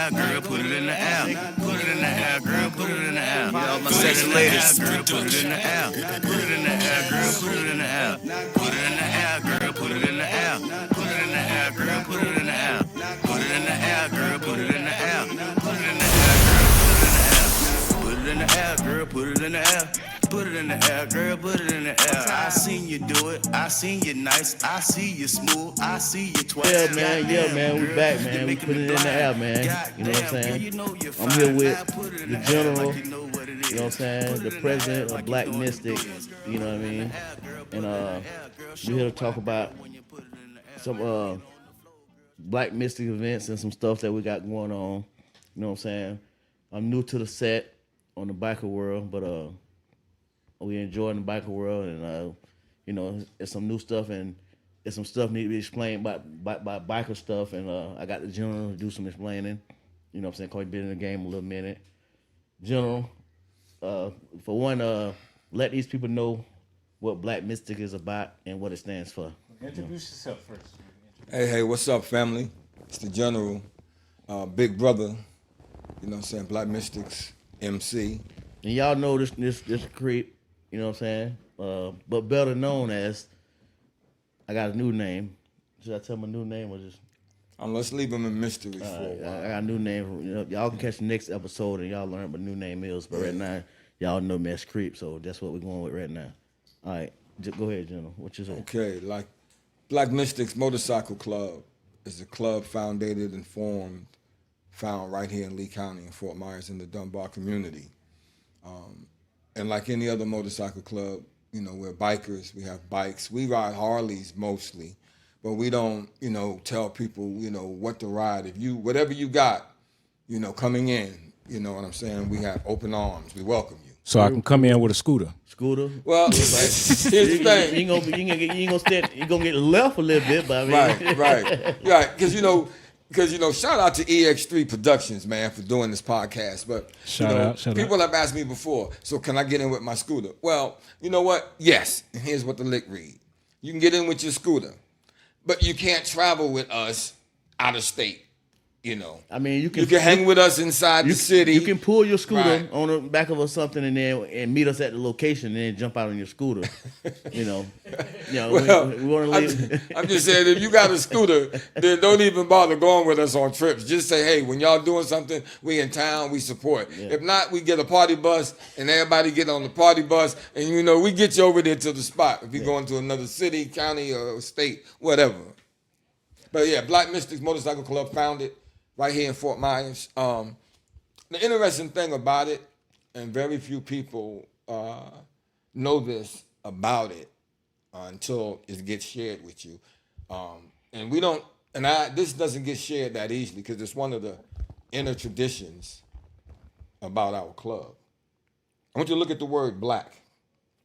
air, girl, put it in the air. Put it in the air, girl, put it in the air. Y'all my sexy ladies. Put it in the air. Put it in the air, girl, put it in the air. Put it in the air, girl, put it in the air. Put it in the air, girl, put it in the air. Put it in the air, girl, put it in the air. Put it in the air, girl, put it in the air. Put it in the air, girl, put it in the air. Put it in the air, girl, put it in the air. I seen you do it, I seen you nice, I see you smooth, I see you twice. Yeah, man, we back, man. We put it in the air, man. You know what I'm saying? I'm here with the general, you know what I'm saying, the president of Black Mystic, you know what I mean? And we're here to talk about some Black Mystic events and some stuff that we got going on. You know what I'm saying? I'm new to the set on the biker world, but we enjoying the biker world, and you know, it's some new stuff, and it's some stuff need to be explained by biker stuff, and I got the general to do some explaining. You know what I'm saying? Cause he's been in the game a little minute. General, for one, let these people know what Black Mystic is about and what it stands for. Introduce yourself first. Hey, what's up, family? It's the General, big brother, you know what I'm saying, Black Mystics, MC. And y'all know this creep, you know what I'm saying? But better known as, I got a new name. Should I tell my new name or just? Let's leave him in mystery for a while. I got a new name. You know, y'all can catch the next episode and y'all learn what new name is. But right now, y'all know me as Creep, so that's what we're going with right now. All right, go ahead, General. What you say? Okay, like Black Mystics Motorcycle Club is a club found right here in Lee County in Fort Myers in the Dunbar community. And like any other motorcycle club, you know, we're bikers, we have bikes. We ride Harleys mostly, but we don't, you know, tell people, you know, what to ride. Whatever you got, you know, coming in, you know what I'm saying? We have open arms. We welcome you. So I can come in with a scooter. Scooter? Well, here's the thing. You gonna get left a little bit, but I mean. Right. Because shout out to EX3 Productions, man, for doing this podcast. But Shout out. People have asked me before, so can I get in with my scooter? Well, you know what? Yes. And here's what the lick read. You can get in with your scooter, but you can't travel with us out of state. You know, I mean, you can hang with us inside the city. You can pull your scooter Right. on the back of or something, and meet us at the location, and then jump out on your scooter. you know, Well, we want to leave. I'm just saying, if you got a scooter, then don't even bother going with us on trips. Just say, hey, when y'all doing something, we in town, we support. Yeah. If not, we get a party bus, and everybody get on the party bus, and you know, we get you over there to the spot. If you're going to another city, county, or state, whatever. But yeah, Black Mystics Motorcycle Club founded right here in Fort Myers. The interesting thing about it, and very few people know this about it until it gets shared with you. This doesn't get shared that easily because it's one of the inner traditions about our club. I want you to look at the word black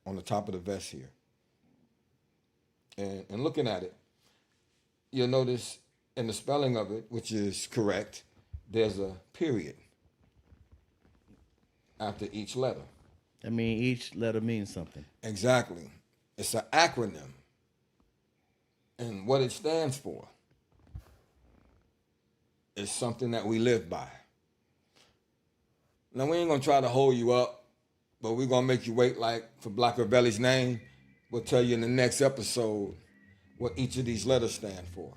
on the top of the vest here. And looking at it, you'll notice in the spelling of it, which is correct, there's a period after each letter. I mean, each letter means something. Exactly. It's an acronym. And what it stands for is something that we live by. Now, we ain't going to try to hold you up, but we're going to make you wait for Black Ravelli's name. We'll tell you in the next episode what each of these letters stand for.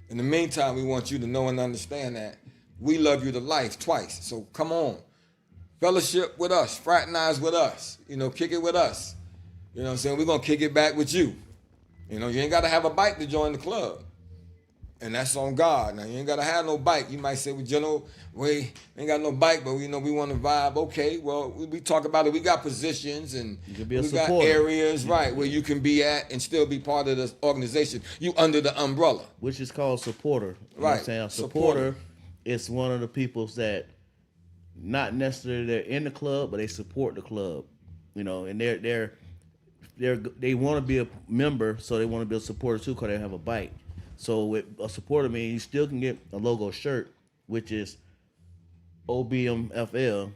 In the meantime, we want you to know and understand that we love you to life twice. So come on. Fellowship with us. Fraternize with us. You know, kick it with us. You know what I'm saying? We're going to kick it back with you. You know, you ain't got to have a bike to join the club. And that's on God. Now, you ain't got to have no bike. You might say, well, General, we ain't got no bike, but we know we want to vibe. Okay, well, we talk about it. We got positions and we got areas, right, where you can be at and still be part of the organization. You under the umbrella. Which is called supporter. You know right. what I'm saying? A supporter is one of the peoples that not necessarily they're in the club, but they support the club. You know, and they want to be a member, so they want to be a supporter too because they have a bike. So with a supporter, mean you still can get a logo shirt, which is OBMFL,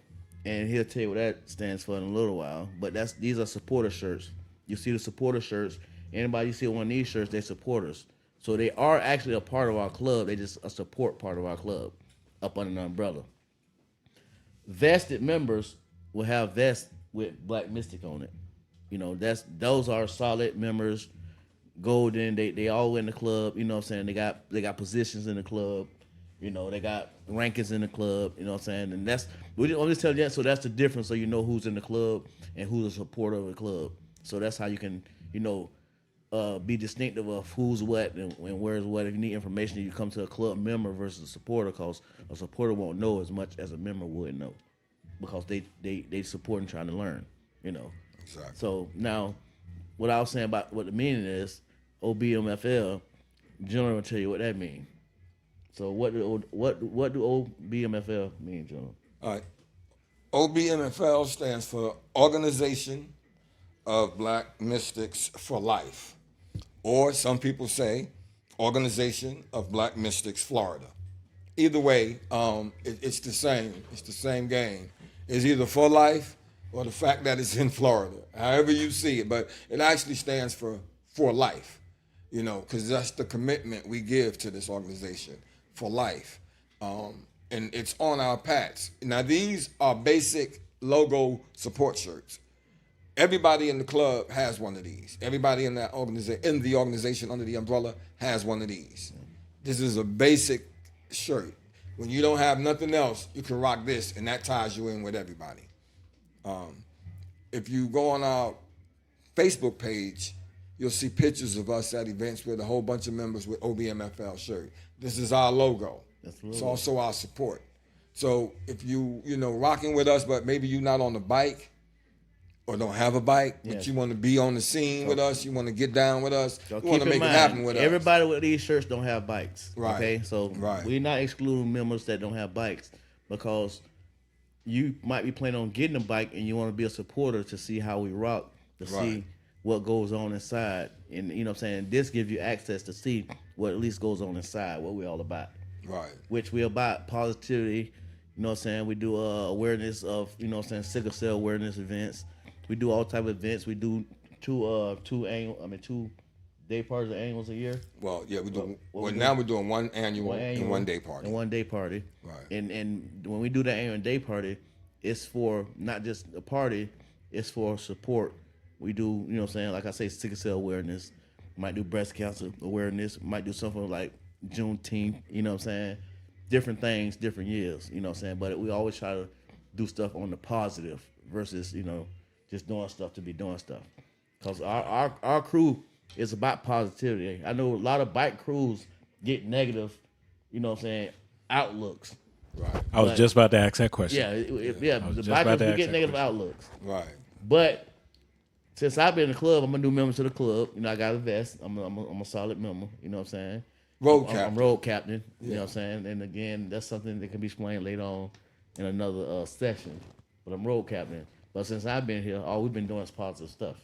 and he'll tell you what that stands for in a little while. But these are supporter shirts. You see the supporter shirts. Anybody you see one of these shirts, they're supporters. So they are actually a part of our club. They just a support part of our club. up under the umbrella. Vested members will have vests with Black Mystic on it. You know, those are solid members, golden. They all in the club. You know what I'm saying? They got positions in the club. You know, they got rankings in the club. You know what I'm saying? And I'm just telling you that, so that's the difference. So you know who's in the club and who's a supporter of the club. So that's how you can, you know, be distinctive of who's what and where's what. If you need information, you come to a club member versus a supporter, because a supporter won't know as much as a member would know, because they support and trying to learn. You know. Exactly. So now, what I was saying about what the meaning is, OBMFL, General will tell you what that means. So what do OBMFL mean, General? All right. OBMFL stands for Organization of Black Mystics for Life, or some people say Organization of Black Mystics Florida. Either way, it's the same. It's the same game. It's either for life or the fact that it's in Florida, however you see it. But it actually stands for life, you know, because that's the commitment we give to this organization, for life. And it's on our patch. Now, these are basic logo support shirts. Everybody in the club has one of these. Everybody in that organization under the umbrella has one of these. This is a basic shirt. When you don't have nothing else, you can rock this, and that ties you in with everybody. If you go on our Facebook page, you'll see pictures of us at events with a whole bunch of members with OBMFL shirt. This is our logo. It's also our support. So if you rocking with us, but maybe you're not on the bike or don't have a bike, but you want to be on the scene with us, you want to get down with us, you want to make it happen with us. Everybody with these shirts don't have bikes. Right. Okay, so we're not excluding members that don't have bikes, because you might be planning on getting a bike and you want to be a supporter to see how we rock, to see what goes on inside. And you know what I'm saying? This gives you access to see what at least goes on inside, what we're all about. Right. Which we're about positivity. You know what I'm saying? We do awareness of, you know what I'm saying, sickle cell awareness events. We do all type of events. We do two day parties or annuals a year. Well, yeah, now we're doing one annual and one day party. And one day party. Right. And when we do the annual and day party, it's for not just a party, it's for support. We do, you know what I'm saying, like I say, sickle cell awareness. Might do breast cancer awareness. Might do something like Juneteenth, you know what I'm saying? Different things, different years, you know what I'm saying? But we always try to do stuff on the positive versus, you know, just doing stuff to be doing stuff. Because our crew is about positivity. I know a lot of bike crews get negative, you know what I'm saying, outlooks. Right. I was just about to ask that question. Yeah, the bikers we get negative outlooks. Right. But since I've been in the club, I'm a new member to the club. You know, I got a vest. I'm a solid member, you know what I'm saying? I'm road captain, you know what I'm saying? And again, that's something that can be explained later on in another session. But I'm road captain. But since I've been here, all we've been doing is positive stuff.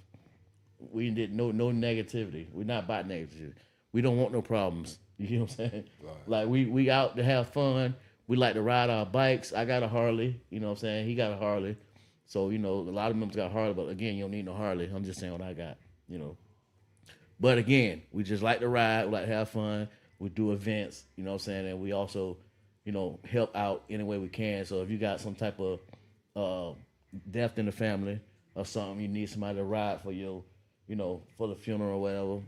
We did no negativity. We're not about negativity. We don't want no problems. You know what I'm saying? Right. Like we out to have fun. We like to ride our bikes. I got a Harley. You know what I'm saying? He got a Harley. So, you know, a lot of members got Harley, but again, you don't need no Harley. I'm just saying what I got, you know. But again, we just like to ride. We like to have fun. We do events, you know what I'm saying? And we also, you know, help out any way we can. So if you got some type of death in the family or something, you need somebody to ride for your, you know, for the funeral or whatever,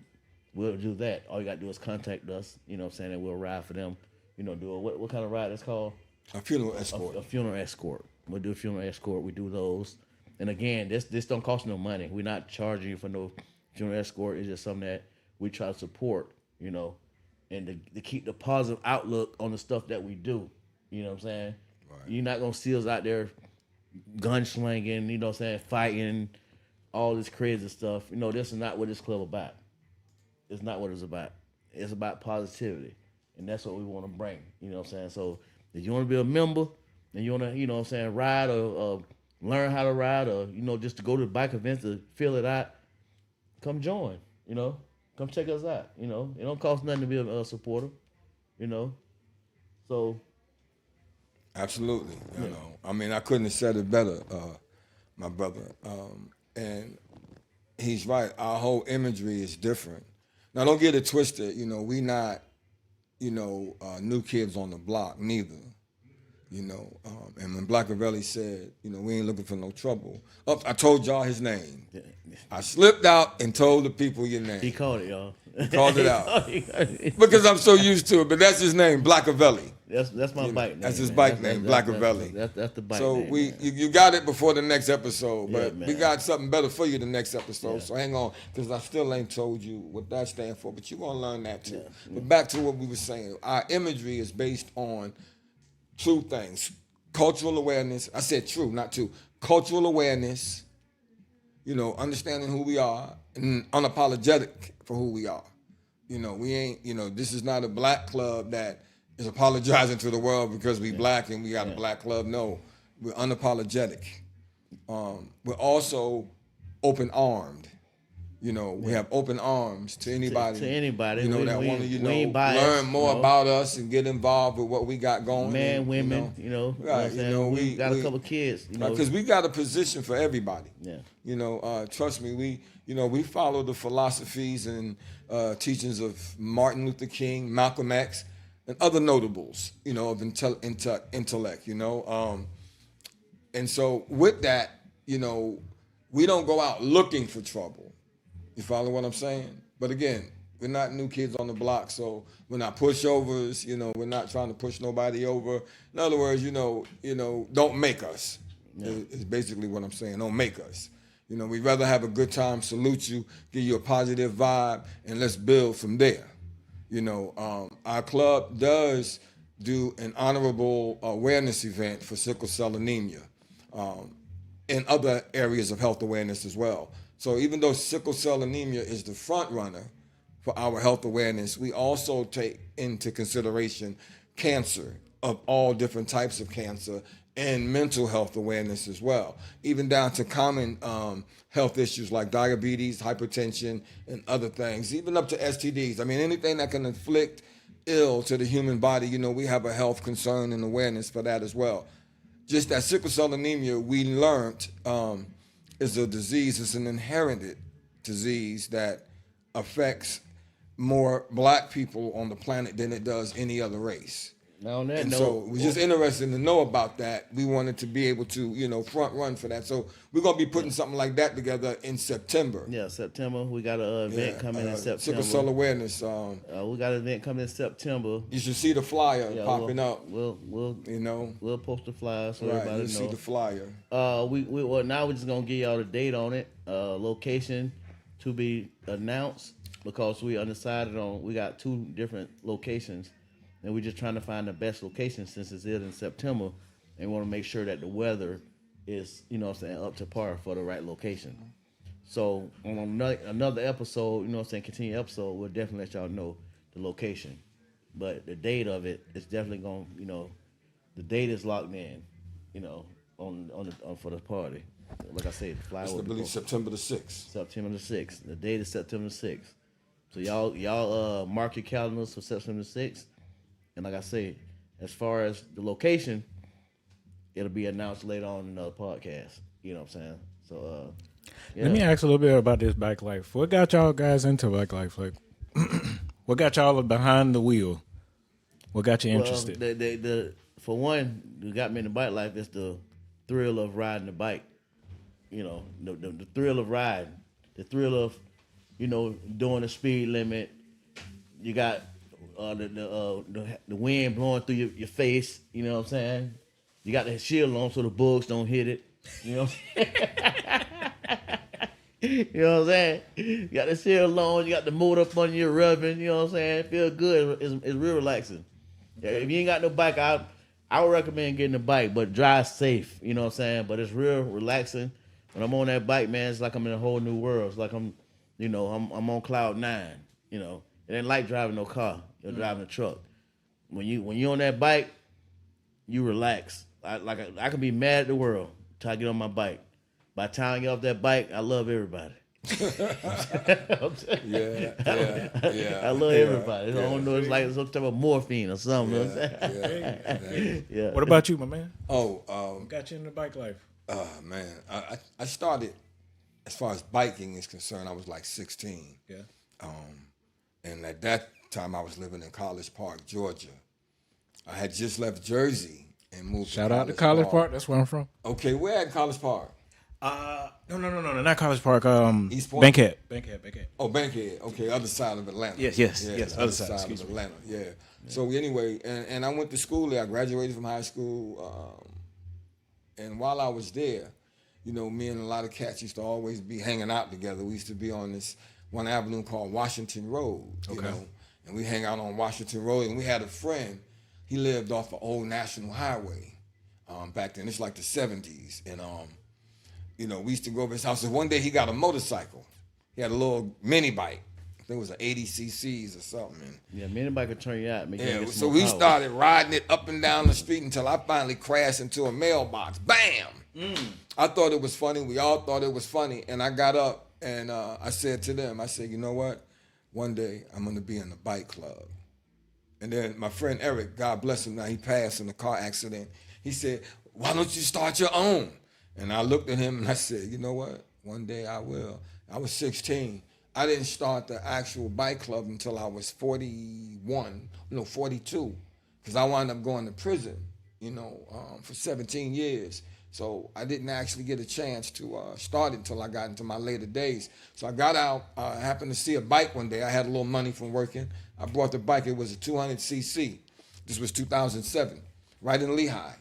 we'll do that. All you got to do is contact us, you know what I'm saying, and we'll ride for them. You know, do what kind of ride it's called? A funeral escort. A funeral escort. We'll do a funeral escort. We do those. And again, this don't cost no money. We're not charging you for no funeral escort. It's just something that we try to support, you know, and to keep the positive outlook on the stuff that we do. You know what I'm saying? Right. You're not going to see us out there gunslinging, you know what I'm saying, fighting, all this crazy stuff. You know, this is not what this club about. It's not what it's about. It's about positivity. And that's what we want to bring. You know what I'm saying? So if you want to be a member and you want to, you know what I'm saying, ride or learn how to ride or, you know, just to go to bike events to feel it out, come join, you know. Come check us out, you know. It don't cost nothing to be a supporter, you know. So. Absolutely, you know. I mean, I couldn't have said it better, my brother. And he's right. Our whole imagery is different. Now, don't get it twisted. You know, we not, you know, new kids on the block, neither. And when Black Ravelli said, we ain't looking for no trouble. I told y'all his name. I slipped out and told the people your name. He called it, y'all. Called it out. Because I'm so used to it, but that's his name, Black Ravelli. That's my bike name. That's his man. bike name, Black Ravelli. That's the bike So name. you got it before the next episode, but Yeah, we man. got something better for you the next episode. Yeah. So hang on, because I still ain't told you what that stands for, but you're gonna learn that too. But back to what we were saying, our imagery is based on two things: cultural awareness. I said true, not two. Cultural awareness. Understanding who we are and unapologetic for who we are. We ain't. This is not a black club that is apologizing to the world because we black and we got a black club. No, we're unapologetic. We're also open-armed. We have open arms to anybody. To anybody. That We want to, we ain't biased, learn more about us and get involved with what we got going. Man, and, women, Right, what I'm saying? We got a couple kids, because we got a position for everybody. Yeah. Trust me, we follow the philosophies and teachings of Martin Luther King, Malcolm X, and other notables, of intellect, and so with that, we don't go out looking for trouble. You follow what I'm saying? But again, we're not new kids on the block, so we're not pushovers. We're not trying to push nobody over. In other words, don't make us. Is basically what I'm saying. Don't make us. We'd rather have a good time, salute you, give you a positive vibe, and let's build from there. Our club does do an honorable awareness event for sickle cell anemia and other areas of health awareness as well. So even though sickle cell anemia is the front runner for our health awareness, we also take into consideration cancer of all different types of cancer and mental health awareness as well, even down to common health issues like diabetes, hypertension, and other things, even up to STDs. I mean, anything that can inflict ill to the human body, we have a health concern and awareness for that as well. Just that sickle cell anemia, we learned, is a disease, it's an inherited disease that affects more black people on the planet than it does any other race. On that And note, so we're just interested to know about that. We wanted to be able to, front run for that. So we're going to be putting something like that together in September. Yeah, September. We got an event coming in September. Sickle cell awareness. We got an event coming in September. You should see the flyer popping up. We'll we'll post the flyer so everybody you'll know. see the flyer. Now we're just gonna give y'all the date on it. Location to be announced because we undecided on. We got 2 different locations, and we're just trying to find the best location since it's in September, and want to make sure that the weather is up to par for the right location. So on another episode, continued episode, we'll definitely let y'all know the location, but the date of it is definitely going. The date is locked in. On for the party. Like I said, the flyer. I believe September the 6th. September the 6th. The date is September the 6th. So y'all mark your calendars for September the 6th. And like I said, as far as the location, it'll be announced later on in another podcast. You know what I'm saying? So Let me ask a little bit about this bike life. What got y'all guys into bike life? Like, what got y'all behind the wheel? What got you interested? The for one, what got me in the bike life is the thrill of riding the bike. The thrill of riding, the thrill of, doing the speed limit. You got the wind blowing through your face. You know what I'm saying? You got the shield on so the bugs don't hit it. You know what I'm saying? You know what I'm saying? You got the shield on, you got the motor up on you rubbing. You know what I'm saying? Feel good. It's real relaxing. Yeah, if you ain't got no bike, I would recommend getting a bike, but drive safe. You know what I'm saying? But it's real relaxing. When I'm on that bike, man, it's like I'm in a whole new world. It's like I'm on cloud 9. It ain't like driving no car. You're driving a truck. When you on that bike, you relax. I can be mad at the world till I get on my bike. By the time I get off that bike, I love everybody. Yeah. I love everybody. I don't know. It's like some type of morphine or something. Yeah. What about you, my man? What got you into bike life? Man, I started, as far as biking is concerned, I was like 16. Yeah. And at that time, I was living in College Park, Georgia. I had just left Jersey and moved. Shout out to College Park. That's where I'm from. Okay, where at College Park? No, not College Park. East Point? Bankhead. Oh, Bankhead. Okay, other side of Atlanta. Yes, other side of Atlanta. Yeah. So anyway, and I went to school there. I graduated from high school, and while I was there, you know, me and a lot of cats used to always be hanging out together. We used to be on this one avenue called Washington Road, you know, and we hang out on Washington Road. And we had a friend. He lived off the old National Highway back then. It's like the 70s, and you know, we used to go over his house. And one day he got a motorcycle. He had a little mini bike. I think it was an 80 cc's or something. Yeah, mini bike could turn you out. Make you Yeah, get so some we power. started riding it up and down the street until I finally crashed into a mailbox. Bam! I thought it was funny. We all thought it was funny. And I got up and I said to them, I said, you know what? One day I'm going to be in the bike club. And then my friend Eric, God bless him now, he passed in a car accident. He said, why don't you start your own? And I looked at him and I said, you know what? One day I will. I was 16. I didn't start the actual bike club until I was 42, because I wound up going to prison, you know, for 17 years. So I didn't actually get a chance to start it until I got into my later days. So I got out, I happened to see a bike one day. I had a little money from working. I brought the bike. It was a 200cc. This was 2007, right in Lehigh.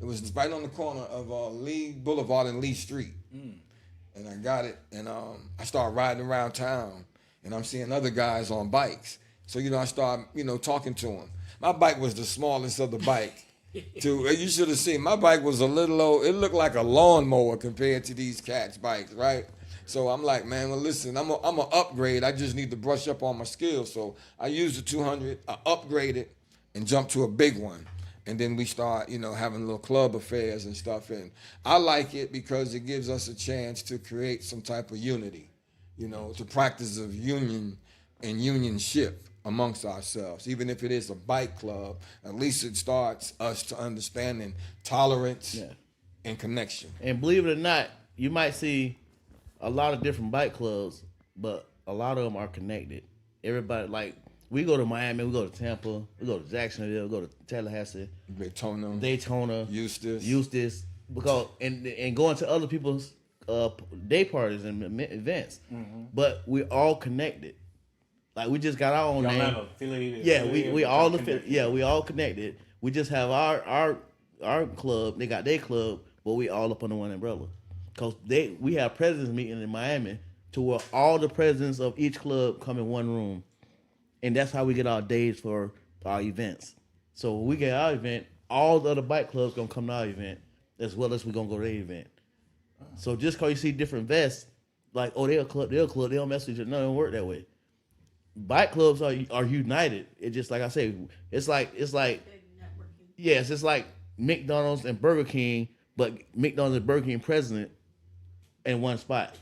It was right on the corner of Lee Boulevard and Lee Street. And I got it, and I started riding around town, and I'm seeing other guys on bikes. So, you know, I started, you know, talking to them. My bike was the smallest of the bike. You should have seen, my bike was a little old, it looked like a lawnmower compared to these cats' bikes, right? So I'm like, man, well, listen, I'm a upgrade. I just need to brush up on my skills. So I used the 200, I upgraded, and jumped to a big one. And then we start, you know, having little club affairs and stuff. And I like it because it gives us a chance to create some type of unity, you know, to practice of union and unionship amongst ourselves. Even if it is a bike club, at least it starts us to understanding tolerance and connection. And believe it or not, you might see a lot of different bike clubs, but a lot of them are connected. Everybody, like, we go to Miami, we go to Tampa, we go to Jacksonville, we go to Tallahassee, Daytona, Eustis, because and going to other people's day parties and events. But we're all connected. Like, we just got our own name. Yeah, we all we all connected. We just have our club. They got their club, but we all up under one umbrella. Cause we have presidents meeting in Miami to where all the presidents of each club come in one room. And that's how we get our days for our events. So when we get our event, all the other bike clubs gonna come to our event, as well as we gonna go to their event. So just cause you see different vests, like, oh, they're a club, they don't mess with each other. No, it don't work that way. Bike clubs are united. It's just like I say, it's like yes, it's like McDonald's and Burger King, but McDonald's and Burger King president in one spot.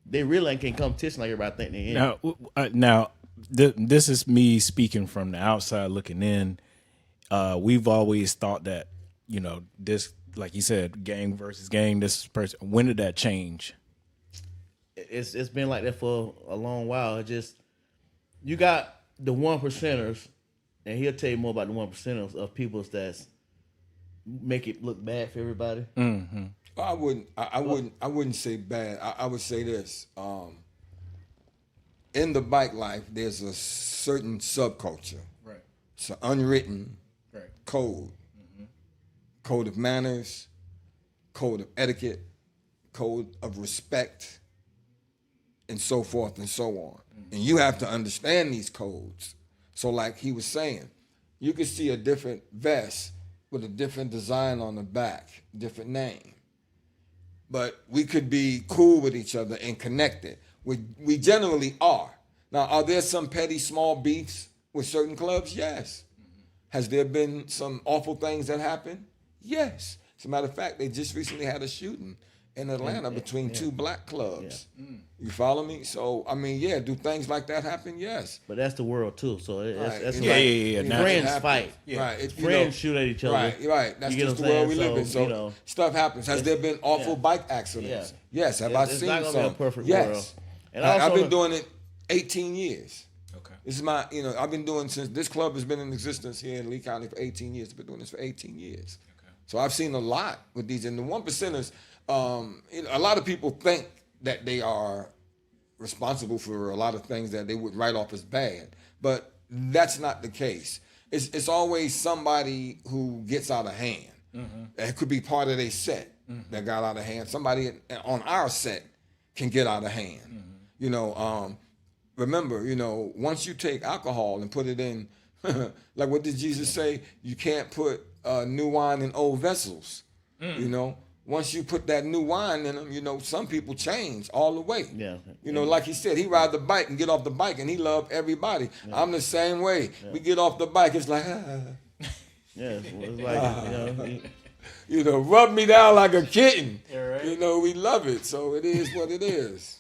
They really ain't in competition like everybody think they in. Now, this is me speaking from the outside looking in. We've always thought that, you know, this, like you said, gang versus gang, this person. When did that change? It's been like that for a long while. It just, you got the 1%ers, and he'll tell you more about the 1%ers of people that's make it look bad for everybody. Mm-hmm. I wouldn't say bad. I would say this. In the bike life, there's a certain subculture. Right. It's an unwritten code. Code of manners, code of etiquette, code of respect, and so forth and so on. And you have to understand these codes. So like he was saying, you could see a different vest with a different design on the back, different name. But we could be cool with each other and connected. We generally are. Now, are there some petty small beefs with certain clubs? Yes. Has there been some awful things that happen? Yes. As a matter of fact, they just recently had a shooting in Atlanta between two black clubs. You follow me? So, I mean, yeah, do things like that happen? Yes. But that's the world too. So that's Yeah. friends fight. Right. Friends shoot at each other. Right. That's just the world we live in. So stuff happens. Has there been awful bike accidents? Yes. Have I seen some? It's not gonna be a perfect yes. world. And I've been doing it 18 years. Okay. This is my, I've been doing since this club has been in existence here in Lee County for 18 years. I've been doing this for 18 years. Okay. So I've seen a lot with these. And the 1%ers, a lot of people think that they are responsible for a lot of things that they would write off as bad. But that's not the case. It's always somebody who gets out of hand. Mm-hmm. It could be part of their set that got out of hand. Somebody on our set can get out of hand. Mm-hmm. Remember, once you take alcohol and put it in, like what did Jesus say? You can't put new wine in old vessels. Once you put that new wine in them, some people change all the way. Yeah. Like he said, he ride the bike and get off the bike and he loved everybody. Yeah. I'm the same way. Yeah. We get off the bike, it's like, Yeah, it's like, rub me down like a kitten. Yeah, right. We love it. So it is what it is.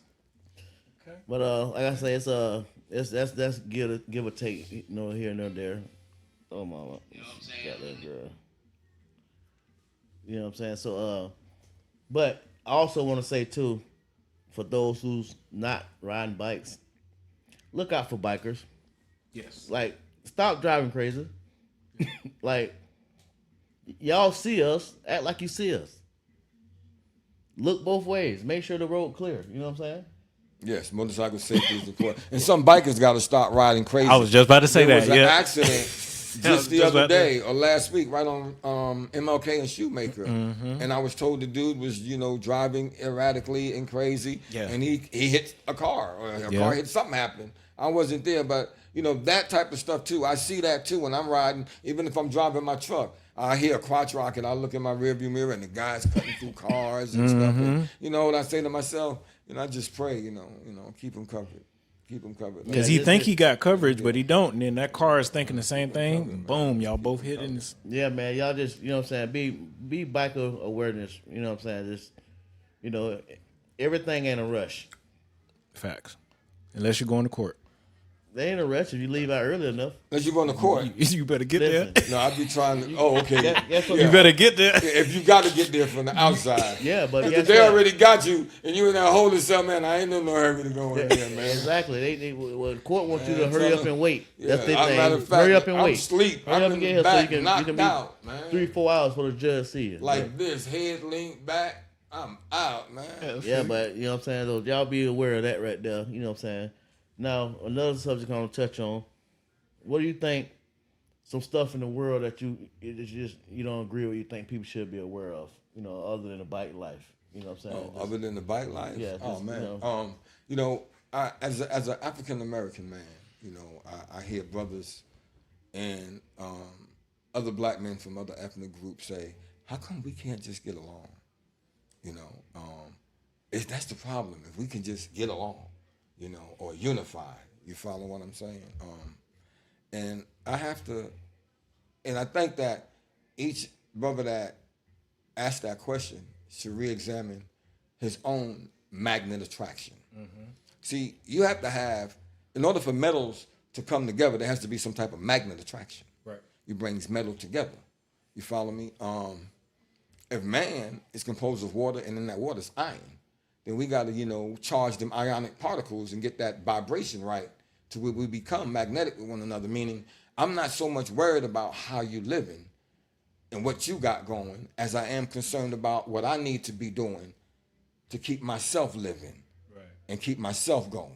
Okay. But like I say, that's give or take, here and there. Oh mama, got that girl. You know what I'm saying? So, but I also want to say too, for those who's not riding bikes, look out for bikers. Yes. Like, stop driving crazy. Like, y'all see us, act like you see us. Look both ways. Make sure the road clear. You know what I'm saying? Yes, motorcycle safety is important. And some bikers got to start riding crazy. I was just about to say there that. Was an accident just the other day or last week, right on MLK and Shoemaker, and I was told the dude was, driving erratically and crazy, and he hit a car or a car hit something happened. I wasn't there, but that type of stuff too. I see that too when I'm riding, even if I'm driving my truck. I hear a crotch rocket. I look in my rearview mirror and the guy's cutting through cars and stuff. And, what I say to myself, I just pray, keep them covered. Keep them covered. Because he think he got coverage, but he don't. And then that car is thinking the same thing. Boom, y'all both hitting. Yeah, man. Y'all just, what I'm saying, be biker awareness. You know what I'm saying? Just, everything ain't a rush. Facts. Unless you're going to court. They ain't a rush if you leave out early enough. Unless you go to court. You better get there. No, I'd be trying to. Oh, okay. You better get there. If you got to get there from the outside. Yeah, but if they already got you and you in there holding something, man, I ain't in no hurry to go in there, man. Exactly. The court wants you to hurry up and wait. Yeah, that's their thing. Matter of fact, hurry up and wait. I'm asleep. Hurry up and get here so you can be out, man. 3-4 hours for the judge to see you. Like this, head leaned back. I'm out, man. Yeah, but you know what I'm saying? Though, y'all be aware of that right there. You know what I'm saying? Now, another subject I want to touch on. What do you think some stuff in the world that you don't agree with, you think people should be aware of, other than the bike life? You know what I'm saying? Other than the bike life? Yeah. Oh, man. As an African-American man, I hear brothers and other black men from other ethnic groups say, how come we can't just get along? That's the problem. If we can just get along. Or unified. You follow what I'm saying? And I think that each brother that asked that question should re-examine his own magnet attraction. Mm-hmm. See, you have to have, in order for metals to come together, there has to be some type of magnet attraction. Right. It brings metal together. You follow me? If man is composed of water and then that water is iron, then we got to, charge them ionic particles and get that vibration right to where we become magnetic with one another, meaning I'm not so much worried about how you living and what you got going as I am concerned about what I need to be doing to keep myself living and keep myself going,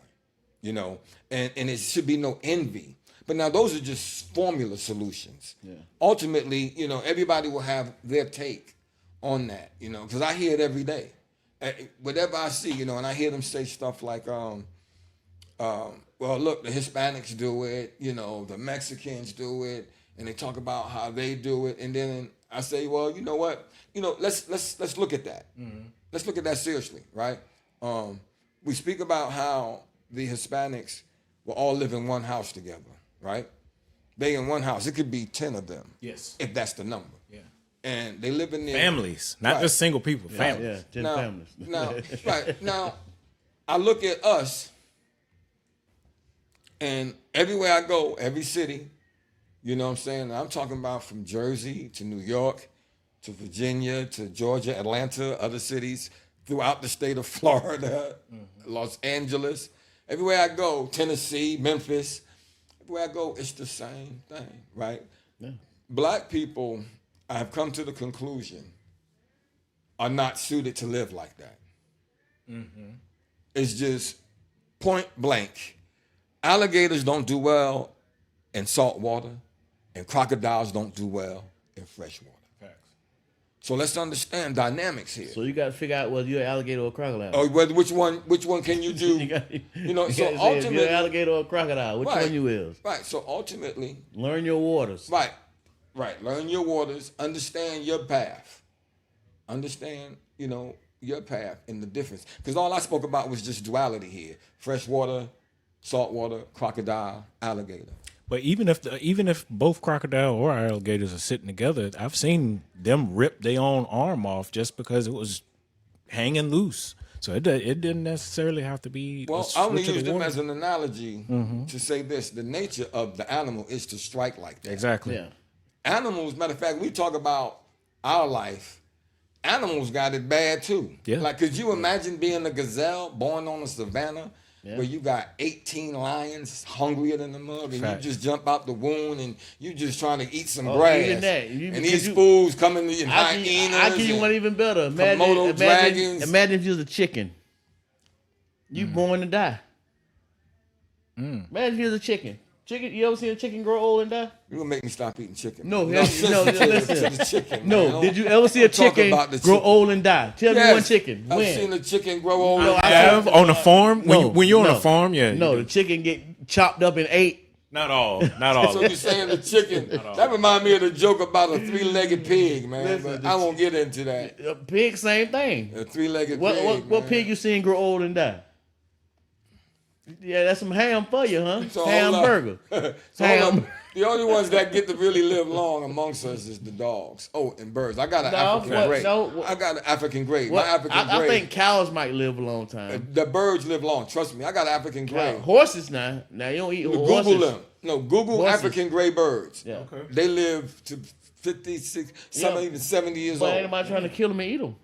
and it should be no envy. But now those are just formula solutions. Yeah. Ultimately, everybody will have their take on that, because I hear it every day. Whatever I see, and I hear them say stuff like, well, look, the Hispanics do it, the Mexicans do it, and they talk about how they do it, and then I say, well, you know what, let's look at that. Mm-hmm. Let's look at that seriously, right? We speak about how the Hispanics will all live in one house together, right? They in one house. It could be 10 of them, yes, if that's the number. And they live in their families, not just single people. Families. Yeah, 10 families. Now, I look at us, and everywhere I go, every city, I'm saying? I'm talking about from Jersey to New York to Virginia to Georgia, Atlanta, other cities throughout the state of Florida, Los Angeles. Everywhere I go, Tennessee, Memphis, where I go, it's the same thing, right? Yeah. Black people, I've come to the conclusion, are not suited to live like that. It's just point blank. Alligators don't do well in salt water, and crocodiles don't do well in fresh water. Facts. So let's understand dynamics here. So you got to figure out whether you're an alligator or a crocodile. Or which one can you do? You know, so If you're an ultimately, alligator or a crocodile, which Right. one you is? right. So ultimately, Learn your waters. right. Learn your waters. Understand your path. Understand, your path and the difference. Because all I spoke about was just duality here: fresh water, salt water, crocodile, alligator. But even if both crocodile or alligators are sitting together, I've seen them rip their own arm off just because it was hanging loose. So it didn't necessarily have to be. Well, I only use them as an analogy to say this: the nature of the animal is to strike like that. Exactly. Yeah. Animals, matter of fact, we talk about our life. Animals got it bad too. Yeah. Like, could you imagine being a gazelle born on the savannah Yeah. where you got 18 lions hungrier than the mug, and Facts. you just jump out the wound and you just trying to eat some Oh, grass. even that. And Because these you- fools coming in I hyenas. give you and- one even better. Komodo dragons. Imagine if you was a chicken. You born to die. Imagine if you was a chicken. Chicken. You ever seen a chicken grow old and die? You gonna make me stop eating chicken. No, man. no, sensitive listen. to the chicken, man. No. Don't- Did you ever see a don't talk chicken about the grow chicken. old and die? Tell me Yes, one chicken. I've When? seen a chicken grow old. No, and I die. Have on a farm when you're on no. a farm, yeah. No, you the do. chicken get chopped up and ate. Not all. Not all. So you're saying the chicken? That reminds me of the joke about a three-legged pig, man. Listen, But I won't get into that. A pig, same thing. A three-legged What pig. what man. pig you seen grow old and die? Yeah, that's some ham for you, huh? So hold up. Hamburger. So hold Ham. up. The only ones that get to really live long amongst us is the dogs. Oh, and birds. I got an Dogs? African What? gray. No, what- I got an African gray. What? My African I gray. think cows might live a long time. The birds live long. Trust me. I got an African gray. Horses now. Now you don't eat horses. Google them. No, Google Horses. African gray birds. Yeah. They live to 56, some Yeah. even 70 years But ain't old. nobody trying to kill them and eat them.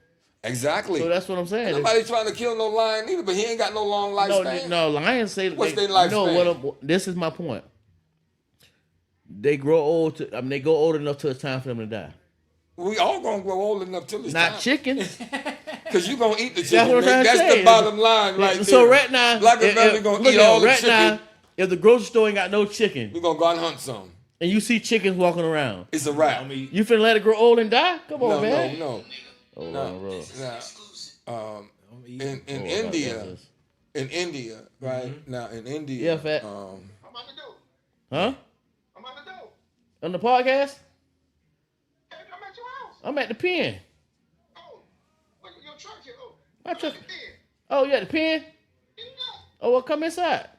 Exactly. So that's what I'm saying. Nobody trying to kill no lion either, but he ain't got no long lifespan. No, lions say What's they, their lifespan? No, this is my point. They grow old. They go old enough till it's time for them to die. We all gonna grow old enough till it's Not time. chickens. Cause you gonna eat the That's chicken. what I'm trying to That's say. the bottom line right So there. right now, Blackavelli gonna look eat at all the right chicken. now, if the grocery store ain't got no chicken, We gonna go and hunt some. and you see chickens walking around, It's a wrap. you finna let it grow old and die? Come on, No, man. no. Hold on, bro. Now, in Oh, India, about this. in India, right now in India, Yeah, fat. I'm on the go. Huh? I'm on the go. On the podcast? Hey, I'm at your house. I'm at the pen. Oh, look, your truck here. Oh, My I'm truck. at the pen. Oh, you at the pen? Yeah. Oh, well, come inside.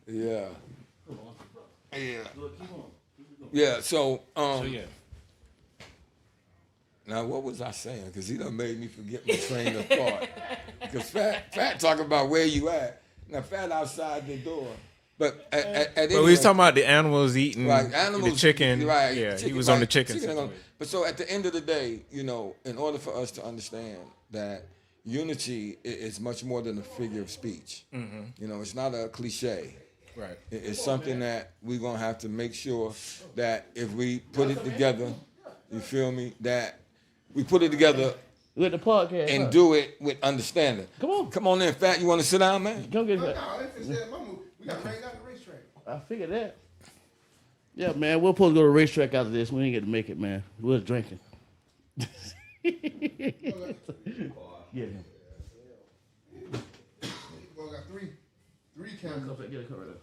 yeah, yeah. So, yeah. now what was I saying? Because he done made me forget my train of thought. Because Fat talking about where you at. Now Fat outside the door, but at But any we was rate- talking about the animals eating Right, animals, the chicken. Right, Yeah, he chicken, was on the right, chicken. chicken situation. but so at the end of the day, in order for us to understand that unity is much more than a figure of speech. It's not a cliche. Right. It's something that we're gonna have to make sure that if we put it together, you feel me, that we put it together With the podcast. and huh? do it with understanding. Come on in, Fat. You want to sit down, man? Come get No, it. if it's that my movie, we got rained out the racetrack. I figured that. Yeah, man, we're supposed to go to the racetrack after this. We didn't get to make it, man. We was drinking. Yeah. Well, got three cameras. Get it covered up.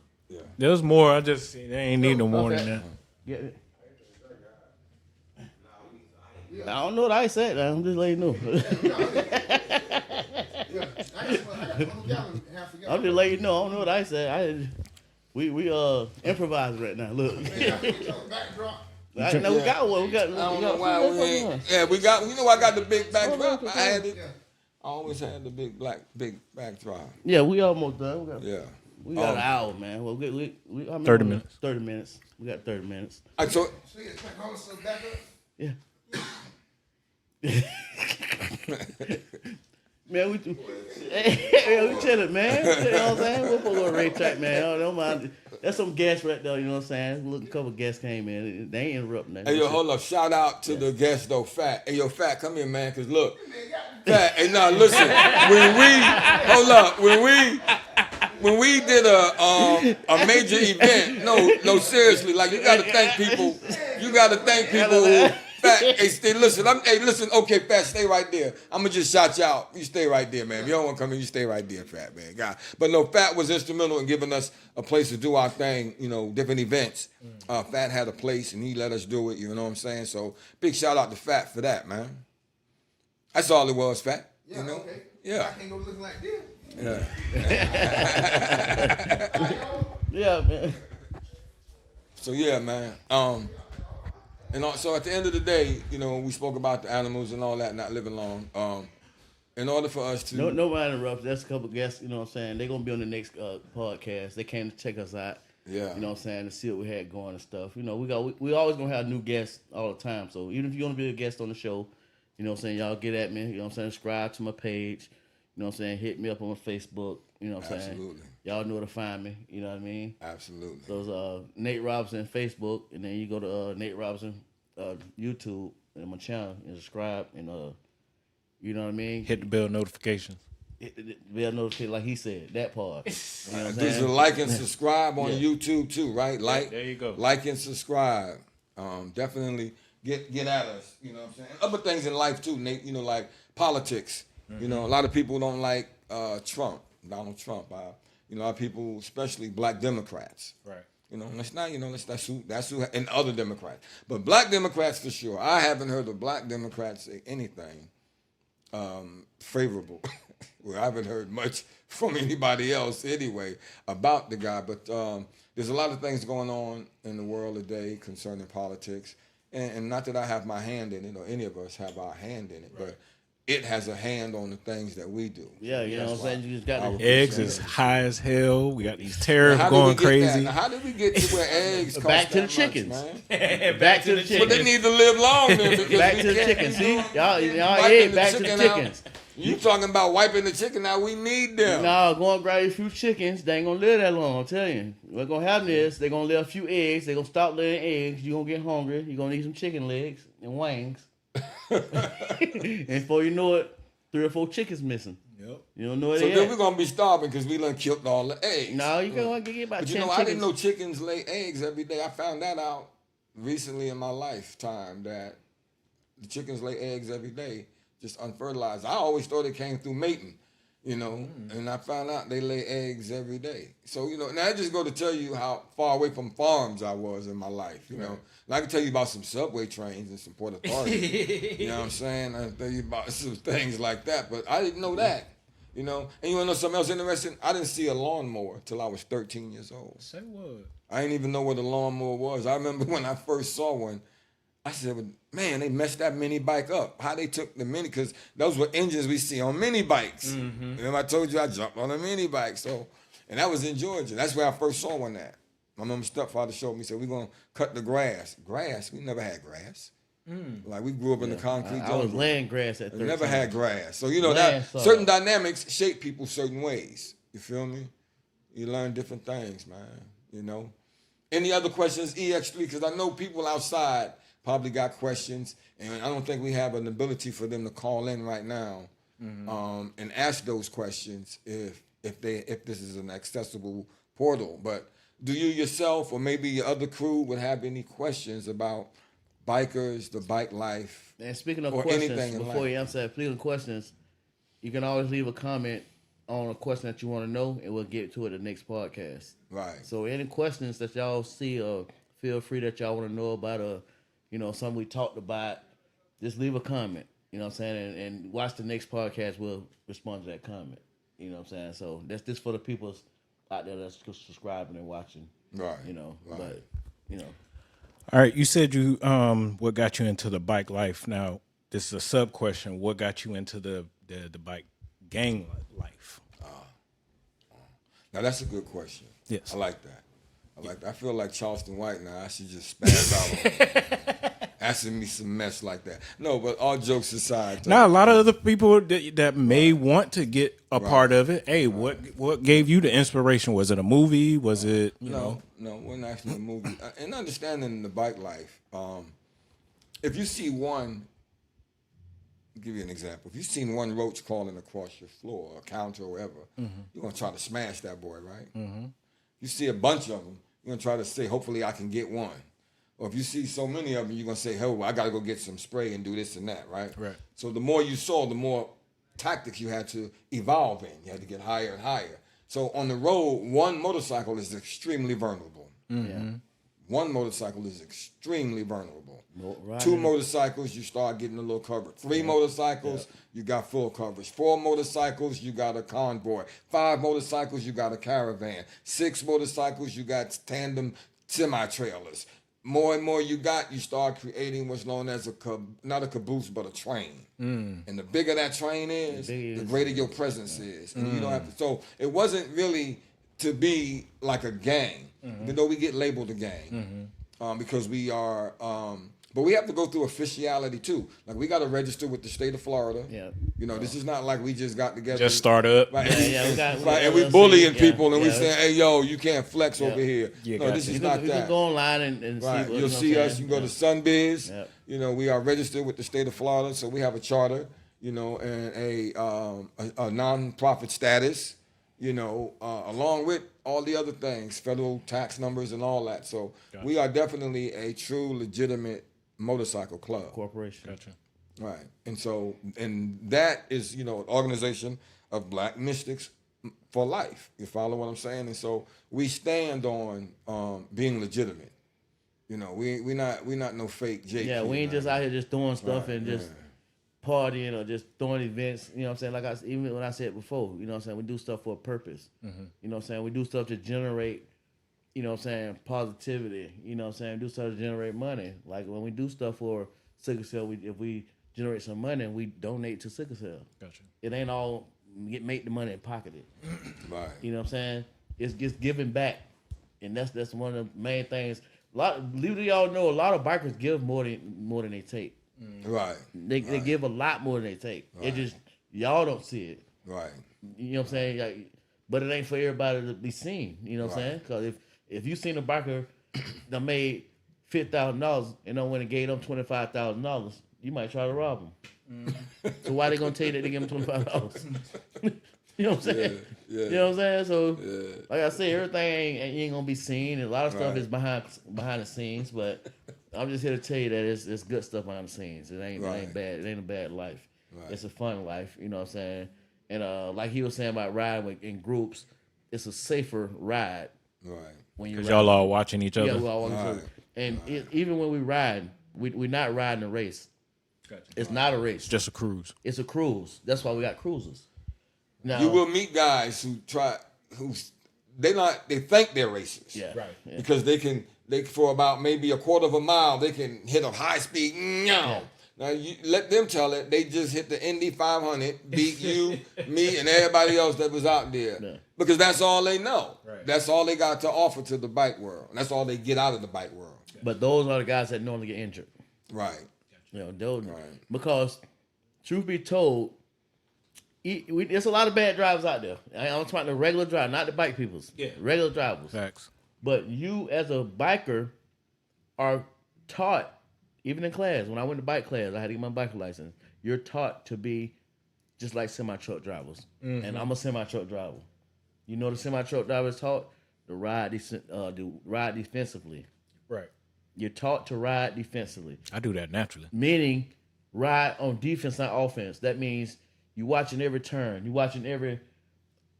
There was more. They ain't need no more than that. Get it. I don't know what I said. I'm just letting you know. Yeah, I got 1 gallon, half a gallon. I'm just letting you know. I don't know what I said. We improvise right now. Look. Backdrop. I know we got one. We got. I don't know why we ain't. Yeah, we got. I got the big backdrop. I had it. Yeah. I always had the big backdrop. Yeah, we almost done. Yeah. We got an hour, man. Well, we how many 30 more? minutes. 30 minutes. We got 30 minutes. So So you expect all this stuff back up? Yeah. Man, we chilling, man. You know what I'm saying? We'll go to racetrack, man. Don't mind. That's some guests right there. You know what I'm saying? Look, a couple guests came in. They ain't interrupting that. Hey, yo, hold up. Shout out to the guest, though, Fat. Hey, yo, Fat, come here, man, because look. Fat, hey, now, listen. When we did a major event, no, seriously, like, you got to thank people. You got to thank people who, Fat, hey, listen, okay, Fat, stay right there. I'm going to just shout you out. You stay right there, man. If you don't want to come in, you stay right there, Fat, man. God. But no, Fat was instrumental in giving us a place to do our thing, you know, different events. Fat had a place, and he let us do it, you know what I'm saying? So, big shout out to Fat for that, man. That's all it was, Fat. Yeah, You know? okay. Yeah. I can't go looking like this. Yeah, man. So yeah, man. And so at the end of the day, you know, we spoke about the animals and all that not living long. In order for us to Nobody interrupts. That's a couple guests. You know what I'm saying? They're gonna be on the next podcast. They came to check us out. Yeah. You know what I'm saying? To see what we had going and stuff. You know, we always gonna have new guests all the time. So even if you want to be a guest on the show, you know what I'm saying, y'all get at me. You know what I'm saying? Subscribe to my page. You know what I'm saying? Hit me up on Facebook. You know what I'm saying? Absolutely. Y'all know where to find me. You know what I mean? Absolutely. So it's Nate Robinson Facebook, and then you go to Nate Robinson YouTube and my channel and subscribe, and you know what I mean? Hit the bell notifications. Hit the bell notification, like he said, that part. You know what I'm This is saying? like and subscribe on Yeah. YouTube too, right? Like, there you go. Like and subscribe. Definitely get at us. You know what I'm saying? Other things in life too, Nate. You know, like politics. You know, a lot of people don't like Trump, Donald Trump. You know, a lot of people, especially Black Democrats. Right. You know, that's who, and other Democrats. But Black Democrats for sure. I haven't heard of Black Democrats say anything favorable. Well, I haven't heard much from anybody else anyway about the guy. But there's a lot of things going on in the world today concerning politics. And not that I have my hand in it or any of us have our hand in it, but it has a hand on the things that we do. Yeah, you know what I'm saying? You just got to. Eggs is high as hell. We got these tariffs How did we going get crazy. that? Now, how did we get to where eggs cost Back to that the chickens. much, man? Back to the chickens. But they need to live long then because Back we to the can't chickens. See? Y'all wiping head the back to the chicken out. chickens. You talking about wiping the chicken out? We need them. No, go and grab a few chickens. They ain't gonna live that long. I'm telling you. What's gonna happen is they're gonna lay a few eggs. They're gonna stop laying eggs. You're gonna get hungry. You're gonna need some chicken legs and wings. And before you know it, 3 or 4 chickens missing. Yep. You don't know where So they then at. we're gonna be starving because we done killed all the eggs. No, you can get about But 10 you know, chickens. I didn't know chickens lay eggs every day. I found that out recently in my lifetime that the chickens lay eggs every day, just unfertilized. I always thought it came through mating, you know, and I found out they lay eggs every day. So, you know, and I just go to tell you how far away from farms I was in my life, you know. And I can tell you about some subway trains and some port authority. You know what I'm saying? I can tell you about some things like that, but I didn't know that. You know, and you want to know something else interesting? I didn't see a lawnmower till I was 13 years old. Say what? I didn't even know what a lawnmower was. I remember when I first saw one, I said, well, man, they messed that mini bike up. How they took the mini, because those were engines we see on mini bikes. Remember I told you I jumped on a mini bike. So, and that was in Georgia. That's where I first saw one at. My mama's stepfather showed me, said, we're going to cut the grass. Grass? We never had grass. Like, we grew up in the concrete I was jungle. laying grass at We 13. never had grass. So, you know, Land that soil. certain dynamics shape people certain ways. You feel me? You learn different things, man, you know. Any other questions, EX3? Because I know people outside probably got questions, and I don't think we have an ability for them to call in right now and ask those questions if this is an accessible portal. But do you yourself or maybe your other crew would have any questions about bikers, the bike life? And speaking of or questions, anything in before life? you answer that, speaking of questions, you can always leave a comment on a question that you want to know, and we'll get to it in the next podcast. Right. So any questions that y'all see, feel free that y'all want to know about, something we talked about, just leave a comment. You know what I'm saying? And watch the next podcast. We'll respond to that comment. You know what I'm saying? So that's just for the people out there that's subscribing and watching. Right. You know, Right. but, you know. All right, you said you what got you into the bike life. Now, this is a sub question. What got you into the bike gang life? Now, that's a good question. Yes. I like that. I feel like Charleston White now. I should just spaz out on him. asking me some mess like that. No, but all jokes aside. Now, a lot of other people that may want to get a part of it. Hey, what gave you the inspiration? Was it a movie? Was it you know? No, it wasn't actually a movie. And understanding the bike life, if you see one, I'll give you an example. If you've seen one roach crawling across your floor, a counter or whatever, you're going to try to smash that boy, right? Mm-hmm. You see a bunch of them, you're going to try to say, hopefully I can get one. Or if you see so many of them, you're going to say, hey, well, I got to go get some spray and do this and that, right? Right. So the more you saw, the more tactics you had to evolve in. You had to get higher and higher. So on the road, one motorcycle is extremely vulnerable. Yeah. One motorcycle is extremely vulnerable. Right. 2 motorcycles, you start getting a little coverage. 3 motorcycles, you got full coverage. 4 motorcycles, you got a convoy. 5 motorcycles, you got a caravan. 6 motorcycles, you got tandem semi-trailers. More and more you got, you start creating what's known as not a caboose, but a train. And the bigger that train is, the greater your presence is. And you don't have to. So it wasn't really to be like a gang, even though we get labeled a gang, because we are. But we have to go through officiality too. Like we got to register with the state of Florida. Yeah. You know, this is not like we just got together. Just start up. Right. We got And we LLC, bullying people and we yeah. saying, hey, yo, you can't flex over here. Yeah, No, gotcha. this is You not can that. go online and Right. see what You'll see us. You can go to Sunbiz. Yeah. You know, we are registered with the state of Florida, so we have a charter, you know, and a non-profit status, you know, along with all the other things, federal tax numbers and all that. So we are definitely a true, legitimate motorcycle club. corporation. Gotcha. Right. And so, and that is, you know, an organization of Black mystics for life. You follow what I'm saying? And so we stand on being legitimate. You know, we not no fake JP. Yeah, we ain't man. just out here just doing stuff Right, and just partying or just throwing events. You know what I'm saying? Like even when I said before, you know what I'm saying? We do stuff for a purpose. You know what I'm saying? We do stuff to generate, you know what I'm saying, positivity. You know what I'm saying? Do stuff to generate money. Like when we do stuff for sickle cell, if we generate some money and we donate to sickle cell. Gotcha. It ain't all make the money and pocket it. Right. You know what I'm saying? It's just giving back, and that's one of the main things. Y'all know a lot of bikers give more than they take. Right. They give a lot more than they take. It just y'all don't see it. Right. You know what I'm saying? Like, but it ain't for everybody to be seen. You know what I'm saying? Because if you seen a biker that made $50,000 and then went and gave them $25,000, you might try to rob them. So why they gonna tell you that they give them $25? You know what I'm saying? Yeah. You know what I'm saying? So, like I said, everything ain't gonna be seen, and a lot of stuff Right. is behind the scenes. But I'm just here to tell you that it's good stuff behind the scenes. It ain't Right. bad. It ain't a bad life. Right. It's a fun life. You know what I'm saying? And like he was saying about riding in groups, it's a safer ride Right. when you Cause ride. y'all all watching each other. Yeah, we all walking Right. through. And even when we ride, we're not riding a race. Gotcha. It's not a race. It's just a cruise. It's a cruise. That's why we got cruises. Now, You will meet guys who they think they're racers. yeah, Right. Yeah. Because they for about maybe a quarter of a mile they can hit a high speed. No. Now you let them tell it. They just hit the Indy 500, beat you, me, and everybody else that was out there. Yeah. Because that's all they know. Right. That's all they got to offer to the bike world. And that's all they get out of the bike world. But those are the guys that normally get injured. Right. You know, those, Right. because truth be told, there's a lot of bad drivers out there. I'm talking the regular driver, not the bike peoples. Yeah. Regular drivers. Facts. But you as a biker are taught, even in class, when I went to bike class, I had to get my bike license. You're taught to be just like semi-truck drivers. And I'm a semi-truck driver. You know the semi-truck driver is taught to ride defensively. Right. You're taught to ride defensively. I do that naturally. Meaning ride on defense, not offense. That means you watching every turn. You watching every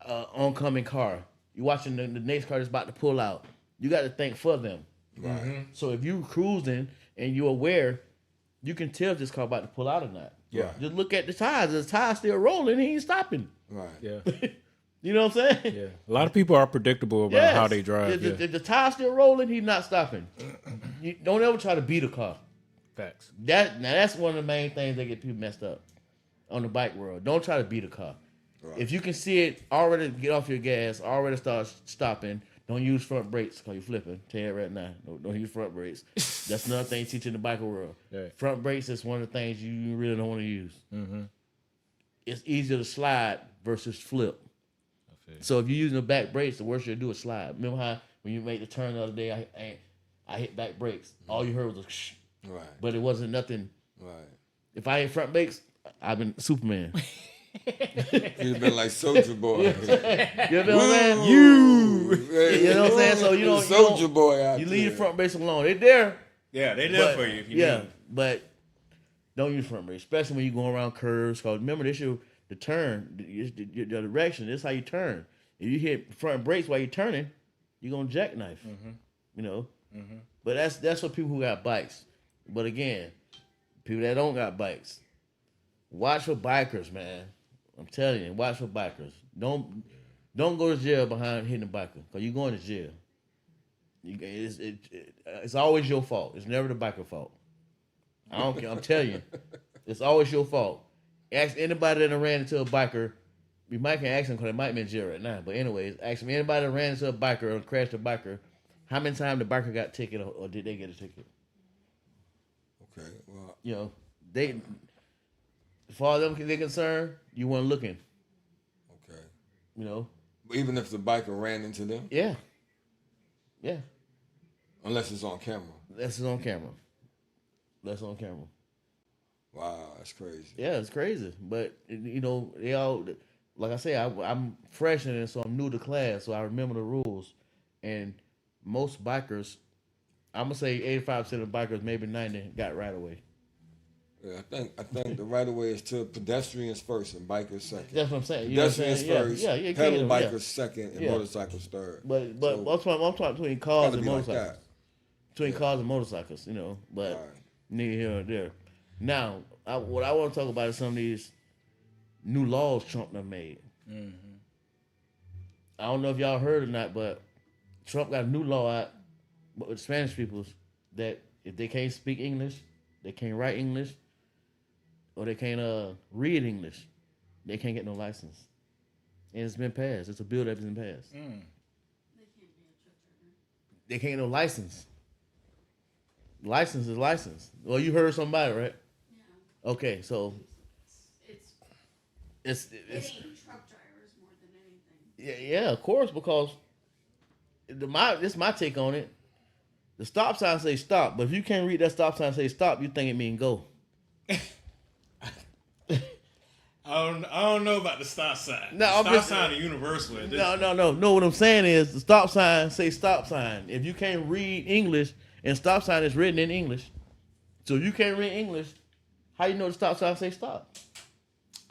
oncoming car. You watching the next car that's about to pull out. You got to think for them. Right. So if you cruising and you're aware, you can tell if this car about to pull out or not. Yeah. Just look at the tires. The tires still rolling. He ain't stopping. Right. Yeah. You know what I'm saying? Yeah. A lot of people are predictable about Yes. how they drive. The tire's still rolling. He's not stopping. You don't ever try to beat a car. Facts. That's one of the main things that get people messed up on the bike world. Don't try to beat a car. Right. If you can see it, already get off your gas, already start stopping. Don't use front brakes because you're flipping. Tell you right now. Don't use front brakes. That's another thing teaching the biker world. Right. Front brakes is one of the things you really don't want to use. It's easier to slide versus flip. So if you're using the back brakes, the worst you'll do is slide. Remember how when you made the turn the other day, I hit back brakes. All you heard was a shh. Right. But it wasn't nothing. Right. If I hit front brakes, I've been Superman. You'd have been like Soldier Boy. You know what I'm saying? You know what I'm saying? So you don't Soldier Boy out you leave the there. front brakes alone. They're there. Yeah, they But, for you if you yeah, need. but don't use front brakes, especially when you're going around curves. Cause remember, this is the turn, the direction. This is how you turn. If you hit front brakes while you're turning, you're gonna jackknife. You know. But that's for people who got bikes. But again, people that don't got bikes, watch for bikers, man. I'm telling you, watch for bikers. Don't go to jail behind hitting a biker, cause you're going to jail. It's always your fault. It's never the biker fault. I don't care. I'm telling you, it's always your fault. Ask anybody that ran into a biker. We might can ask them because they might be in jail right now. But anyways, ask them anybody that ran into a biker or crashed a biker. How many times the biker got a ticket or did they get a ticket? Okay. Well, You know, they, as far as they're concerned, you weren't looking. okay. You know, Even if the biker ran into them, yeah. unless it's on camera. That's on camera. Wow, that's crazy. Yeah, it's crazy. But, you know, they all, like I say, I'm fresh in it, so I'm new to class, so I remember the rules. And most bikers, I'm going to say 85% of bikers, maybe 90, got right away. Yeah, I think the right of way is to pedestrians first and bikers second. That's what I'm saying. You know what I'm Pedestrians saying? first, Yeah, pedal yeah. bikers second, and Yeah. motorcycles third. But So, I'm talking between cars gotta and be like motorcycles. that. Between cars and motorcycles, you know. But Right. neither here nor there. Now, what I want to talk about is some of these new laws Trump done made. I don't know if y'all heard or not, but Trump got a new law out with Spanish people that if they can't speak English, they can't write English, or they can't read English, they can't get no license. And it's been passed. It's a bill that's been passed. They can't get no license. License is license. Well, you heard somebody, right? Yeah. Okay, so It's it's hitting truck drivers more than anything. yeah, of course, because this is my take on it. The stop sign say stop, but if you can't read that stop sign say stop, you think it mean go. I don't know about the stop sign. No, the I'm stop just- sign is universal. At this No. What I'm saying is the stop sign say stop sign. If you can't read English and stop sign is written in English, so if you can't read English, how you know the stop sign say stop?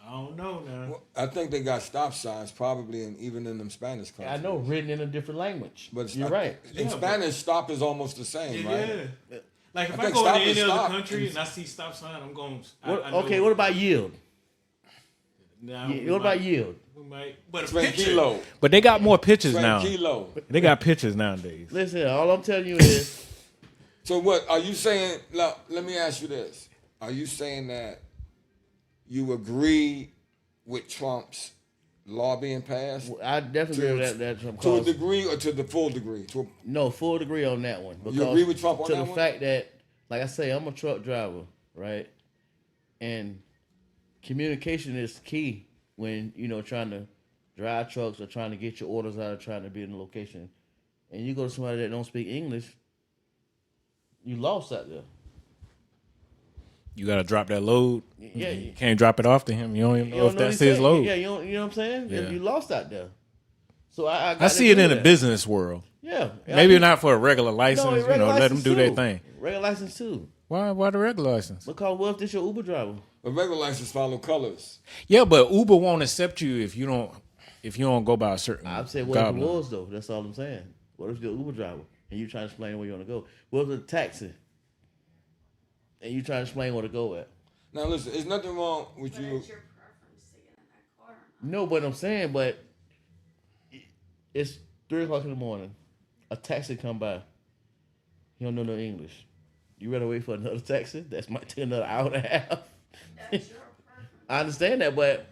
I don't know now. Well, I think they got stop signs probably even in them Spanish countries. I know written in a different language. But it's You're not- right. In Yeah, Spanish, stop is almost the same, right? Yeah. Like if I I, think go stop to is any other stop. country and I see stop sign, I'm going. What about yield? Now, What about yield? We might, but a picture. Tranquilo. But they got more pictures now. Tranquilo. They got pictures nowadays. Listen, all I'm telling you is So what are you saying? Now, let me ask you this: are you saying that you agree with Trump's law being passed I definitely agree with that Trump to a cause. degree or to the full degree? No, full degree on that one. Because agree with Trump on to that the one? fact that, like I say, I'm a truck driver, right? And communication is key when trying to drive trucks or trying to get your orders out or trying to be in a location. And you go to somebody that don't speak English, you lost out there. You got to drop that load. Yeah, You can't drop it off to him. You don't even You know don't if know that's what he's his saying. load. Yeah, you know what I'm saying? Yeah. You lost out there. So I I see it in the business world. Yeah. Maybe not for a regular license. No, regular let them license do their too. thing. Regular license too. Why the regular license? Because what if this your Uber driver? A regular license follow colors. Yeah, but Uber won't accept you if you don't go by a certain. I'd say what if it guideline. was though? That's all I'm saying. What if you're an Uber driver and you trying to explain where you want to go? What if it's a taxi and you trying to explain where to go at? Now listen, there's nothing wrong with But you. it's your preference to get in that car or not. No, but I'm saying, but it's 3:00 in the morning. A taxi come by. He don't know no English. You rather wait for another taxi? That might take another hour and a half. That's your preference. I understand that, but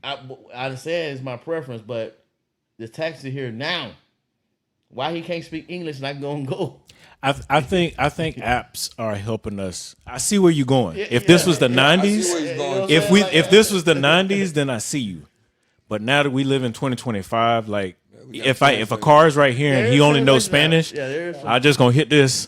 I understand it's my preference, but the taxi here now. why he can't speak English and I can go and go. I think apps are helping us. I see where you're going. Yeah, If this was the I '90s, see where he's going. if this was the '90s, then I see you. But now that we live in 2025, like we got if a translate. car's right here and There he is only knows translation Spanish, now. Yeah, there is some- I just gonna hit this.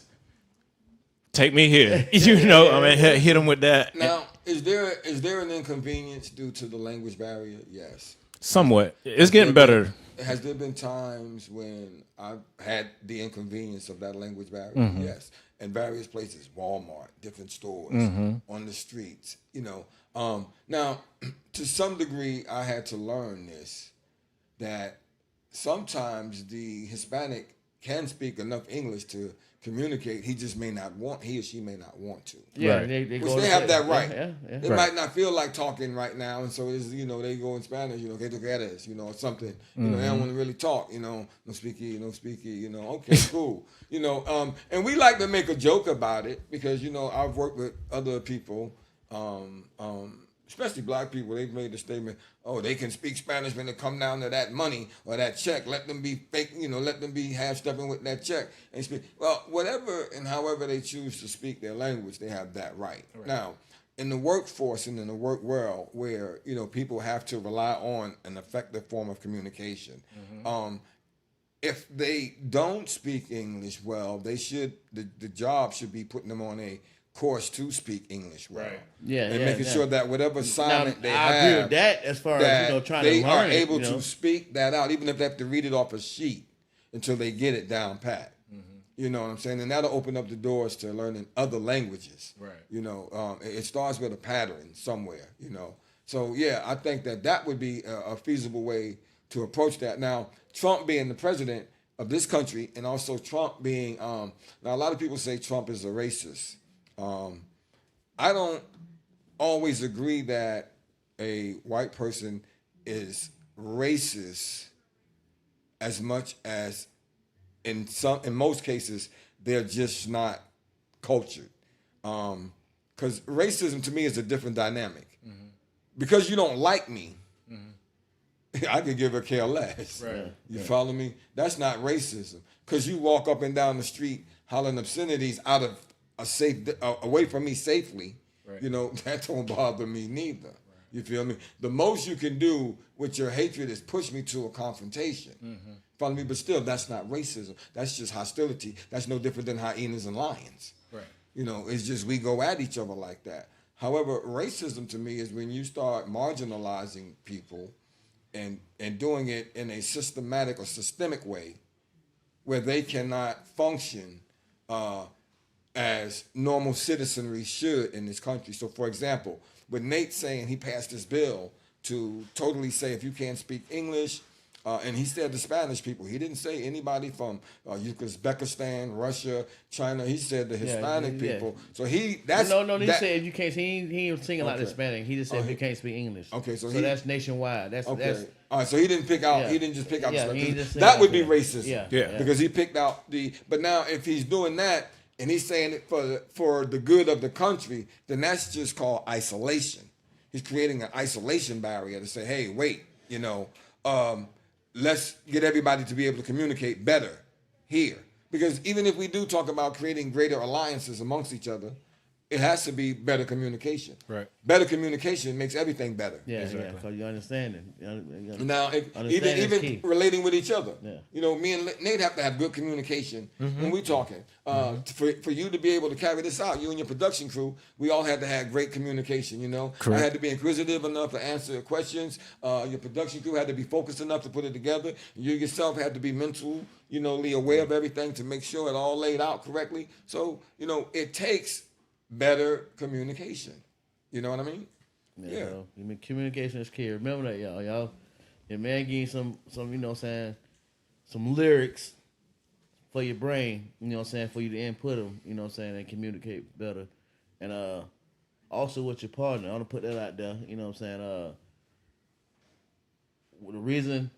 Take me here. You know, I mean, hit him with that. Now, is there an inconvenience due to the language barrier? Yes. Somewhat. It's getting better. Has there been times when I've had the inconvenience of that language barrier? Mm-hmm. Yes. In various places, Walmart, different stores, Mm-hmm. on the streets, you know. Now, to some degree, I had to learn this, that sometimes the Hispanic can speak enough English to communicate. He just may not want, he or she may not want to. Yeah, Right. they Which go they to- have that right. Yeah. They might not feel like talking right now, and so it's, you know, they go in Spanish, you know, que tú quieres, you know, or something. You know, they don't want to really talk, you know, no speaky, you know, okay, cool. You know, and we like to make a joke about it because, you know, I've worked with other people, especially black people. They've made the statement, oh, they can speak Spanish when they come down to that money or that check. Let them be fake, you know, let them be half-stepping with that check and speak. Well, whatever and however they choose to speak their language, they have that right. Now, in the workforce and in the work world where, you know, people have to rely on an effective form of communication, if they don't speak English well, they should, the job should be putting them on a course to speak English well. Right. Yeah, And yeah, making yeah. sure that whatever assignment Now, they I have, agree with that as far as, that you know, trying they to are learn it, able you know? to speak that out, even if they have to read it off a sheet until they get it down pat. You know what I'm saying? And that'll open up the doors to learning other languages. Right. You know, it starts with a pattern somewhere, you know. So, yeah, I think that would be a feasible way to approach that. Now, Trump being the president of this country and also Trump being, now a lot of people say Trump is a racist. I don't always agree that a white person is racist as much as in most cases they're just not cultured. Because racism to me is a different dynamic. Because you don't like me, I could give a care less. Right. You follow me? That's not racism. Because you walk up and down the street hollering obscenities out of a safe, away from me safely. Right. You know, that don't bother me neither. Right. You feel me? The most you can do with your hatred is push me to a confrontation. Follow me? But still, that's not racism. That's just hostility. That's no different than hyenas and lions. Right. You know, it's just we go at each other like that. However, racism to me is when you start marginalizing people and doing it in a systematic or systemic way where they cannot function as normal citizenry should in this country. So, for example, with Nate saying he passed this bill to totally say if you can't speak English, and he said the Spanish people. He didn't say anybody from Uzbekistan, Russia, China. He said the Hispanic yeah. people. So that's No. He that- said if you can't, he ain't singing like Okay. Hispanic. He just said Oh, if he- you can't speak English. Okay, so so he- that's nationwide. That's Okay. All right. So he didn't pick out. Yeah. He didn't just pick out. Yeah, the he stuff. just said That would be that. racism. Yeah. Yeah. Because he picked out the. But now, if he's doing that and he's saying it for the good of the country, then that's just called isolation. He's creating an isolation barrier to say, hey, wait, you know, let's get everybody to be able to communicate better here. Because even if we do talk about creating greater alliances amongst each other, it has to be better communication. Right. Better communication makes everything better. Yeah, yeah. Because you understand it. Now, Understand even is key. relating with each other, Yeah. you know, me and Nate have to have good communication when we talking. For you to be able to carry this out, you and your production crew, we all had to have great communication. You know, Correct. I had to be inquisitive enough to answer questions. Your production crew had to be focused enough to put it together. You yourself had to be mentally aware of everything to make sure it all laid out correctly. So, you know, it takes better communication. You know what I mean? Yeah. So, I mean, communication is key. Remember that, y'all. Your man give you some, you know what I'm saying, some lyrics for your brain, you know what I'm saying, for you to input them, you know what I'm saying, and communicate better. And also with your partner, I want to put that out there, you know what I'm saying. The reason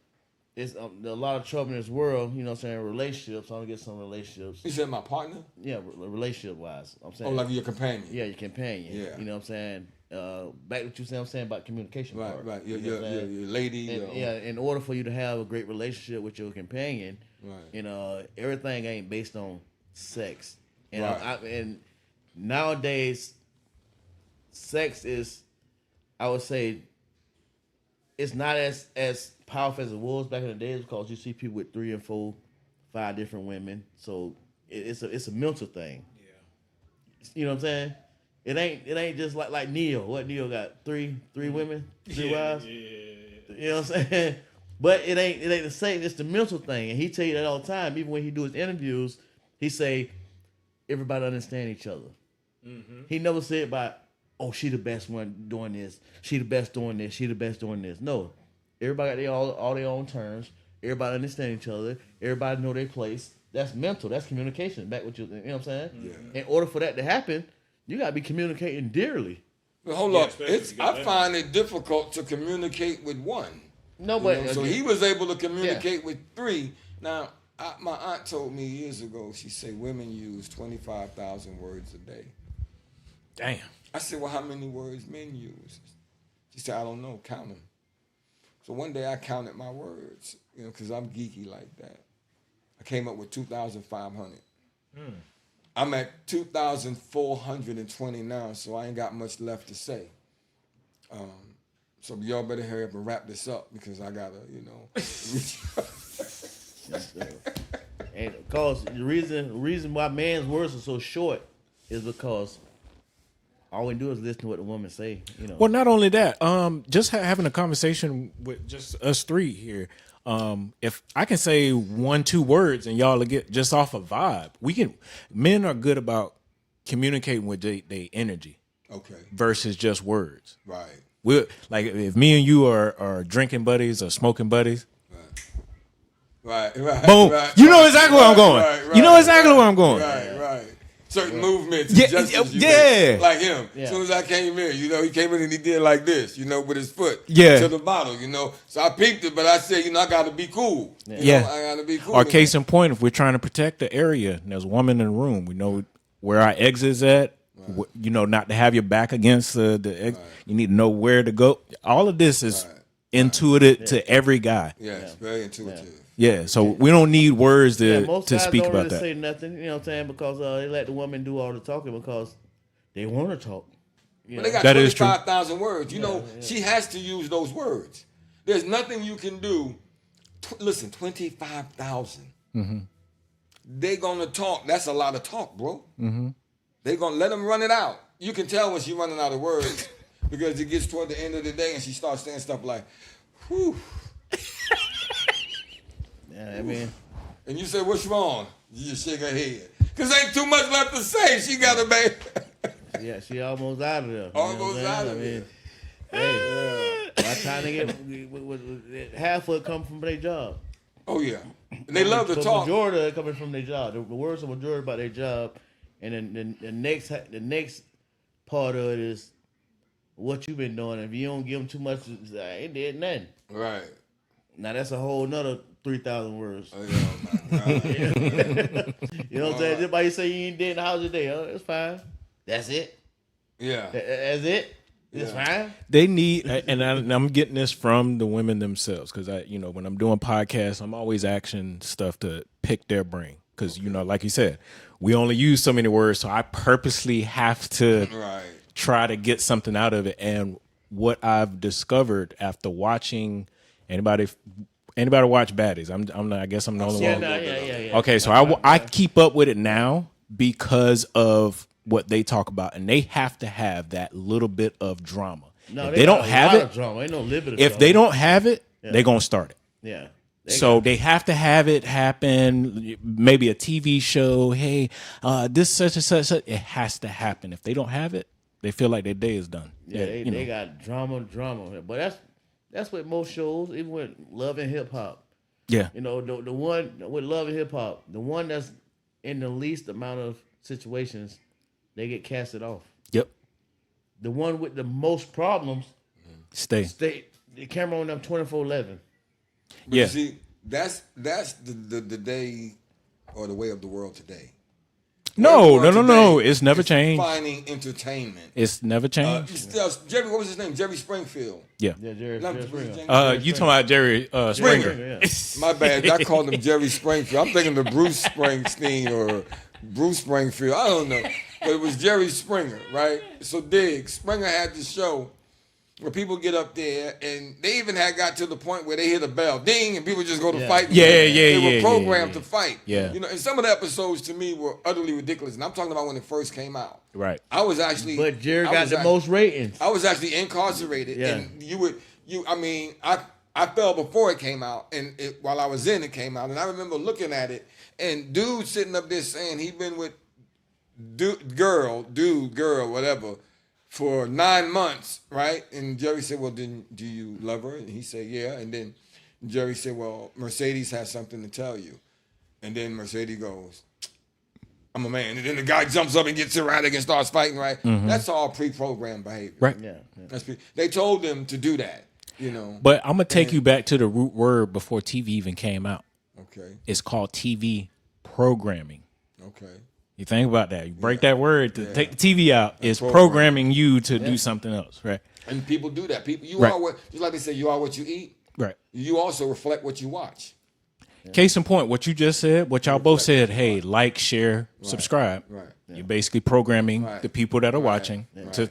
it's a lot of trouble in this world, you know what I'm saying, relationships. I want to get some relationships. You said my partner? Yeah, relationship wise. I'm saying. Oh, like your companion? Yeah, your companion. Yeah. You know what I'm saying? back to what you said, I'm saying about communication. Right, part, right. you Your know what I'm saying? lady. And, yeah, in order for you to have a great relationship with your companion, Right. Everything ain't based on sex. And Right. and nowadays, sex is, I would say, it's not as powerful as it was back in the days because you see people with 3 and 4, 5 different women. So it's a mental thing. Yeah. You know what I'm saying? It ain't just like Neo. What Neo got? Three women, 3 wives. Yeah. You know what I'm saying? But it ain't the same. It's the mental thing, and he tell you that all the time. Even when he do his interviews, he say everybody understand each other. Mm-hmm. He never said about, oh, she the best one doing this. She the best doing this. She the best doing this. No, everybody got all their own terms. Everybody understand each other. Everybody know their place. That's mental. That's communication. Back with you know what I'm saying? Yeah. In order for that to happen, you gotta be communicating dearly. But hold up, I find it difficult to communicate with one. No, but so he was able to communicate with 3. Now, my aunt told me years ago. She said women use 25,000 words a day. Damn. I said, well, how many words men use? She said, I don't know, count them. So one day I counted my words, because I'm geeky like that. I came up with 2,500. I'm at 2,420 now, so I ain't got much left to say. So y'all better hurry up and wrap this up because I gotta, And because the reason why man's words are so short is because all we do is listen to what the woman say. Well, not only that, just having a conversation with just us 3 here. If I can say 1-2 words and y'all will get just off a vibe, men are good about communicating with their energy. Okay. Versus just words. Right. We're like if me and you are drinking buddies or smoking buddies. Right. Boom. You know exactly where I'm going. You know exactly where I'm going. Right. Certain movements. Yeah. Like him. As soon as I came in, he came in and he did like this, with his foot. To the bottle, So I peeped it, but I said, I got to be cool. I got to be cool. Or case in point, if we're trying to protect the area and there's a woman in the room, we know where our exit's at. Right. Not to have your back against the exit. Right. You need to know where to go. All of this is intuitive to every guy. Yes, very intuitive. Yeah, so we don't need words to speak about that. Most guys don't really say nothing, you know what I'm saying, because they let the woman do all the talking because they want to talk. But they got 25,000 words. She has to use those words. There's nothing you can do. Listen, 25,000. Mm-hmm. They're going to talk. That's a lot of talk, bro. Mm-hmm. They're going to let them run it out. You can tell when she's running out of words because it gets toward the end of the day and she starts saying stuff like, whew. Yeah, I mean. And you say, what's wrong? You just shake her head. Because ain't too much left to say. She got a baby. Yeah, she almost out of there. Almost out of there. Hey, by the time they get, half of it come from their job. Oh, yeah. And they love to talk. The majority of it coming from their job. The words are majority about their job. And then the next part of it is what you've been doing. If you don't give them too much, I ain't did nothing. Right. Now that's a whole nother 3,000 words. Oh, my God. You know what I'm saying? Just by you say you ain't did the house today, it's fine. That's it. Yeah. That's it. It's fine. They need, and I'm getting this from the women themselves because when I'm doing podcasts, I'm always asking stuff to pick their brain because like you said, we only use so many words, so I purposely have to try to get something out of it. And what I've discovered after watching anybody watch Baddies, I guess I'm the only one. Yeah. Okay, so I keep up with it now because of what they talk about, and they have to have that little bit of drama. No, if they don't have it, drama. Ain't no little bit of if drama. they don't have it, they're gonna start it. Yeah. They have to have it happen. Maybe a TV show. Hey, this such and such. It has to happen. If they don't have it, they feel like their day is done. Yeah, they got drama. But that's what most shows, even with Love and Hip Hop. Yeah. The one with Love and Hip Hop, the one that's in the least amount of situations, they get casted off. Yep. The one with the most problems, stay. The camera on them 24/11. But you see, that's the day or the way of the world today. No, Where we are no. today It's never is changed. Finding entertainment. It's never changed. Jerry, what was his name? Jerry Springfield. Yeah. Yeah, Jerry Not- Springer. You talking about Jerry Springer? Yeah. My bad. I called him Jerry Springfield. I'm thinking of Bruce Springsteen or Bruce Springfield. I don't know. But it was Jerry Springer, right? So Springer had this show where people get up there and they even had got to the point where they hit a bell, ding, and people just go to Yeah. fight. They were programmed to fight. Yeah. You know, and some of the episodes to me were utterly ridiculous. And I'm talking about when it first came out. Right. I was actually But Jerry I got was the act- most ratings. I was actually incarcerated, Yeah. and I fell before it came out, and while I was in, it came out, and I remember looking at it, and dude sitting up there saying he'd been with girl, whatever, for 9 months, right? And Jerry said, "Well, then do you love her?" And he said, "Yeah." And then Jerry said, "Well, Mercedes has something to tell you," and then Mercedes goes, "I'm a man," and then the guy jumps up and gets erratic and starts fighting, right? That's all pre-programmed behavior. Right. Yeah. They told them to do that, you know. But I'm gonna take you back to the root word before TV even came out. Okay, It's called TV programming. okay. You think about that. You break that word to take the TV out. It's programming you to do something else, right? And people do that. People, you Right. are what, just like they say, you are what you eat. Right. You also reflect what you watch. Case in point, what you just said, what y'all both said, hey, like, share, subscribe. Right. You're basically programming Right. the people that are watching to.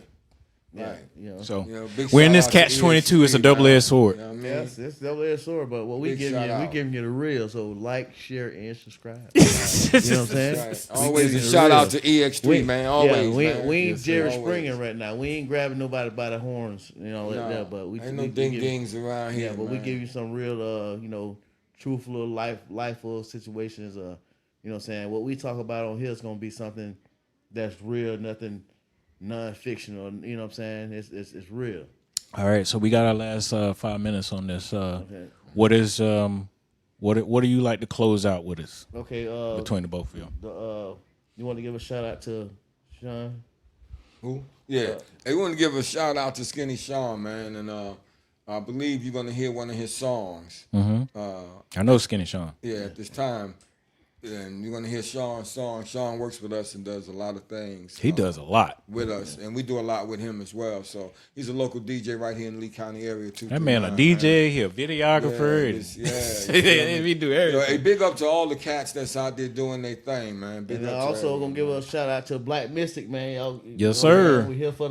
Right. You know. So You know, big we're in shout this out to catch-22. It's a ESPN, double-edged sword. You know what I mean? Yes, it's double-edged sword, but what we Big giving shout you, we out. giving you the real. So like, share, and subscribe. You know what I'm saying? Right. We Always giving a you the shout real. out to EX3, man. Always, we man. ain't Yes, Jerry always. Springer right now. We ain't grabbing nobody by the horns, you know, like No, that. But we ain't no we ding give- dings around here. Yeah, but we man. give you some real, truthful lifeful situations. You know what I'm saying? What we talk about on here is gonna be something that's real, nothing non-fictional. You know what I'm saying? It's real. All right, so we got our last 5 minutes on this. What is what do you like to close out with us Okay. between the both of you? You want to give a shout out to Sean? Who? Yeah. Hey, we want to give a shout out to Skinny Sean, man, and I believe you're gonna hear one of his songs. I know Skinny Sean. Yeah, at this time, and you're gonna hear Sean's song. Sean works with us and does a lot of things. He does a lot. with us, and we do a lot with him as well. So he's a local DJ right here in the Lee County area too. That man a DJ, he a videographer. Yeah, he do You know, everything. hey, big up to all the cats that's out there doing their thing, man. Big And up to also everyone, gonna give man. a shout out to Black Mystic, man. Y'all, Yes, sir. Man, we here for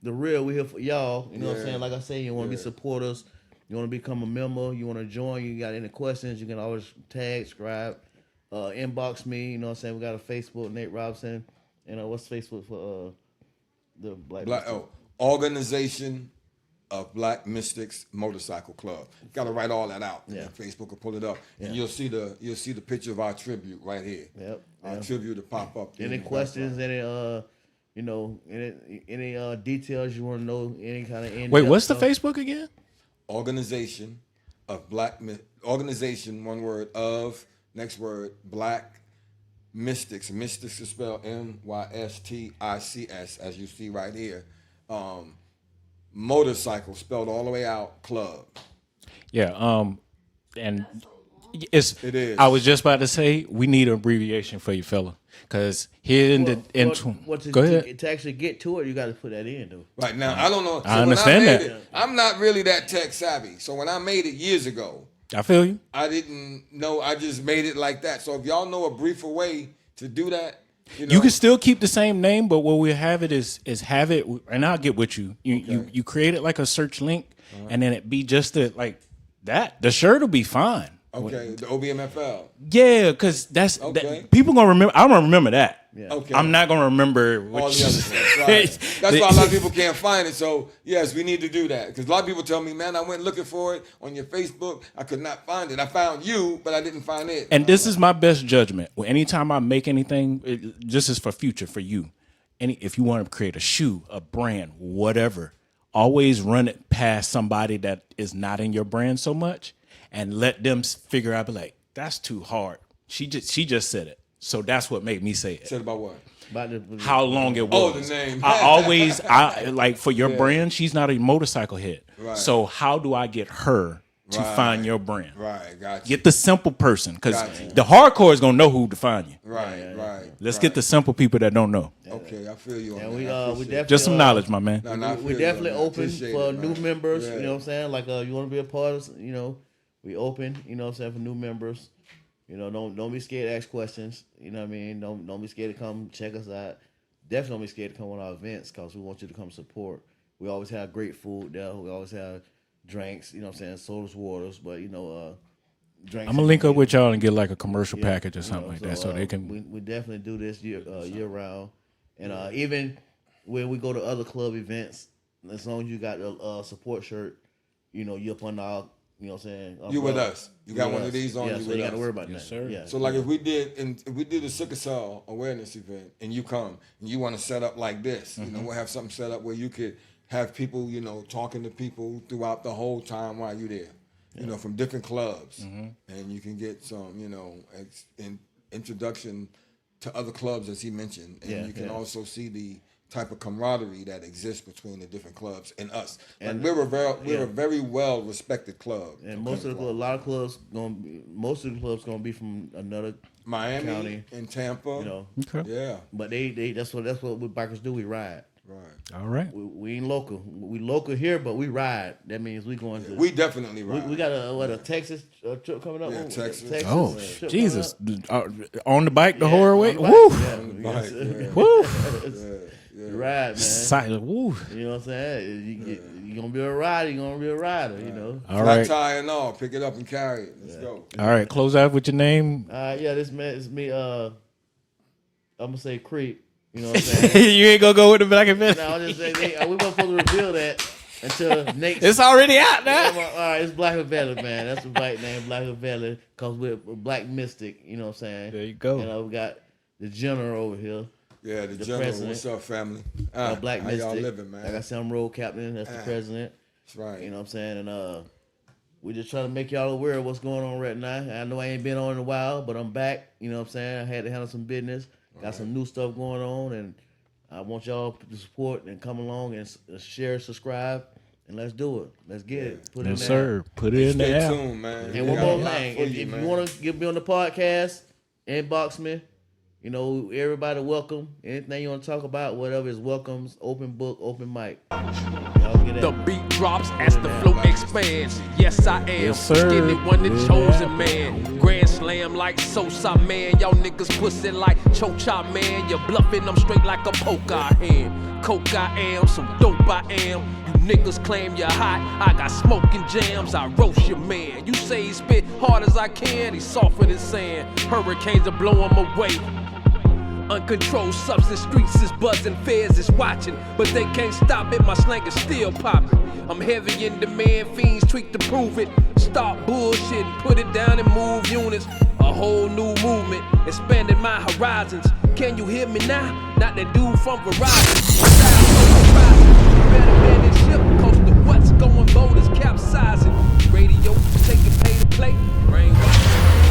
the real. We here for y'all. You know what I'm Yeah. saying? Like I say, you want to be supporters. You want to become a member. You want to join. You got any questions? You can always tag, subscribe, inbox me. You know what I'm saying? We got a Facebook, Nate Robinson. And what's Facebook for the Black Mystic? Organization of Black Mystics Motorcycle Club. Got to write all that out. Yeah. Facebook will pull it up, and you'll see the picture of our tribute right here. Yep. Our tribute to pop up. Any questions? Any any details you want to know? Any kind of Wait, what's the Facebook again? Organization of Organization, one word, of, next word, Black Mystics. Mystics is spelled MYSTICS, as you see right here. Motorcycle, spelled all the way out, club. Yeah, and It is. I was just about to say we need an abbreviation for you, fella, because here in go ahead. To actually get to it, you got to put that in, though. Right now, I don't know. So I understand when I made that. it, I'm not really that tech savvy. So when I made it years ago, I feel you. I didn't know. I just made it like that. So if y'all know a briefer way to do that, you know, You can still keep the same name, but what we'll have it is have it, and I'll get with you. You create it like a search link, and then it be just like that. The shirt will be fine. okay, the OBMFL. Yeah, because that's Okay. that, people gonna remember. I'm gonna remember that. Okay. I'm not gonna remember All what the other stuff. Right. That's why a lot of people can't find it. So yes, we need to do that because a lot of people tell me, "Man, I went looking for it on your Facebook. I could not find it. I found you, but I didn't find it." And this is my best judgment. Well, anytime I make anything, this is for future for you. If you want to create a shoe, a brand, whatever, always run it past somebody that is not in your brand so much, and let them figure out. Be like, that's too hard. She just said it, so that's what made me say it. Said about what? About the, How long it was. Oh, the name. I like for your brand. She's not a motorcycle head. Right. So how do I get her to Right. find your brand. Right, gotcha. Get the simple person, because Gotcha. the hardcore is gonna know who to find you. right. Let's right. get the simple people that don't know. Okay, I feel you on And that. we I appreciate definitely Just some knowledge, my man. No, I we feel you definitely on that. open Appreciate for it, new man. members. Yeah. You know what I'm saying? Like you want to be a part of, you know, we open. You know what I'm saying, for new members. You know, don't be scared to ask questions. You know what I mean? Don't be scared to come check us out. Definitely don't be scared to come on our events, because we want you to come support. We always have great food there. We always have drinks. You know what I'm saying? Sodas, waters, but you know, drinks. I'm gonna link up with y'all and get like a commercial Yeah, package or you something know, like that, so they can. We definitely do this year round, and even when we go to other club events, as long as you got a support shirt, you know, you up on our, you know what I'm saying. You with umbrella. us. You got with one us. of these on, Yeah, you so with you got to us. worry about Yes, that. sir. Yeah. So like if we did a sickle cell awareness event and you come and you want to set up like this, you know, we'll have something set up where you could have people, you know, talking to people throughout the whole time while you're there, you know, from different clubs, and you can get some, you know, introduction to other clubs as he mentioned, and Yeah, you can yeah. also see the type of camaraderie that exists between the different clubs and us. And- Like we're yeah. a very well respected club. And most of the a lot of clubs most of the clubs gonna be from another Miami county, and Tampa. you know. Okay. Uh, Yeah. But they that's what we bikers do. We ride. Right. All right. We ain't local. We local here, but we ride. That means we going to. We definitely We, ride. we got a Texas trip coming up. Yeah, Texas. Oh, trip Jesus! coming On the bike the up. whole Yeah, way. on the bike. Woo! Yeah, On the we bike, got- yeah. Woo! You ride, man. Silent. Woo! You know what I'm saying? You gonna be a rider. You gonna be a rider. You know. All Flat right. tire and all. Pick it up and carry it. Let's go. All right. Close out with your name. Yeah, this man is me. I'm gonna say Creep. You know what I'm saying? You ain't gonna go with the black event. No, I'll just say we weren't supposed to reveal that until next. It's already out now. All right, it's Black Valley, man. That's the bike name, Black Valley, because we're Black Mystic. You know what I'm saying? There you go. You know, we got the general over here, Yeah, the The general. president. What's up, family? Black how Mystic. y'all living, man? Like I said, I'm road captain. That's the president. That's right. You know what I'm saying? And we just trying to make y'all aware of what's going on right now. I know I ain't been on in a while, but I'm back. You know what I'm saying? I had to handle some business. Got some new stuff going on, and I want y'all to support and come along and share, subscribe, and let's do it. Let's get it. Put it in Yes, there. sir. Put it in Stay there. tuned, man. And We one got a more lot thing, for if you man. want to get me on the podcast, inbox me. You know, everybody welcome. Anything you want to talk about, whatever is welcomes. Open book, open mic. Y'all get The it. beat drops as the flow expands. Yes, I am. Yes, sir. Skinny one, the chosen man. Grand slam like Sosa, man. Y'all niggas pussy like Chocha, man. You're bluffing, I'm straight like a poker hand. Coke I am, so dope I am. You niggas claim you're hot, I got smoking jams, I roast your man. You say he spit hard as I can, he's softer than sand. Hurricanes will blow him away. Uncontrolled substance, streets is buzzing, feds is watching, but they can't stop it, my slang is still popping. I'm heavy in demand, fiends tweak to prove it. Stop bullshitting, put it down and move units. A whole new movement, expanding my horizons. Can you hear me now? Not that dude from Verizon. Style so surprising. Better man than ship, cause the what's going boat is capsizing. Radio, take it, pay to play, brainwash.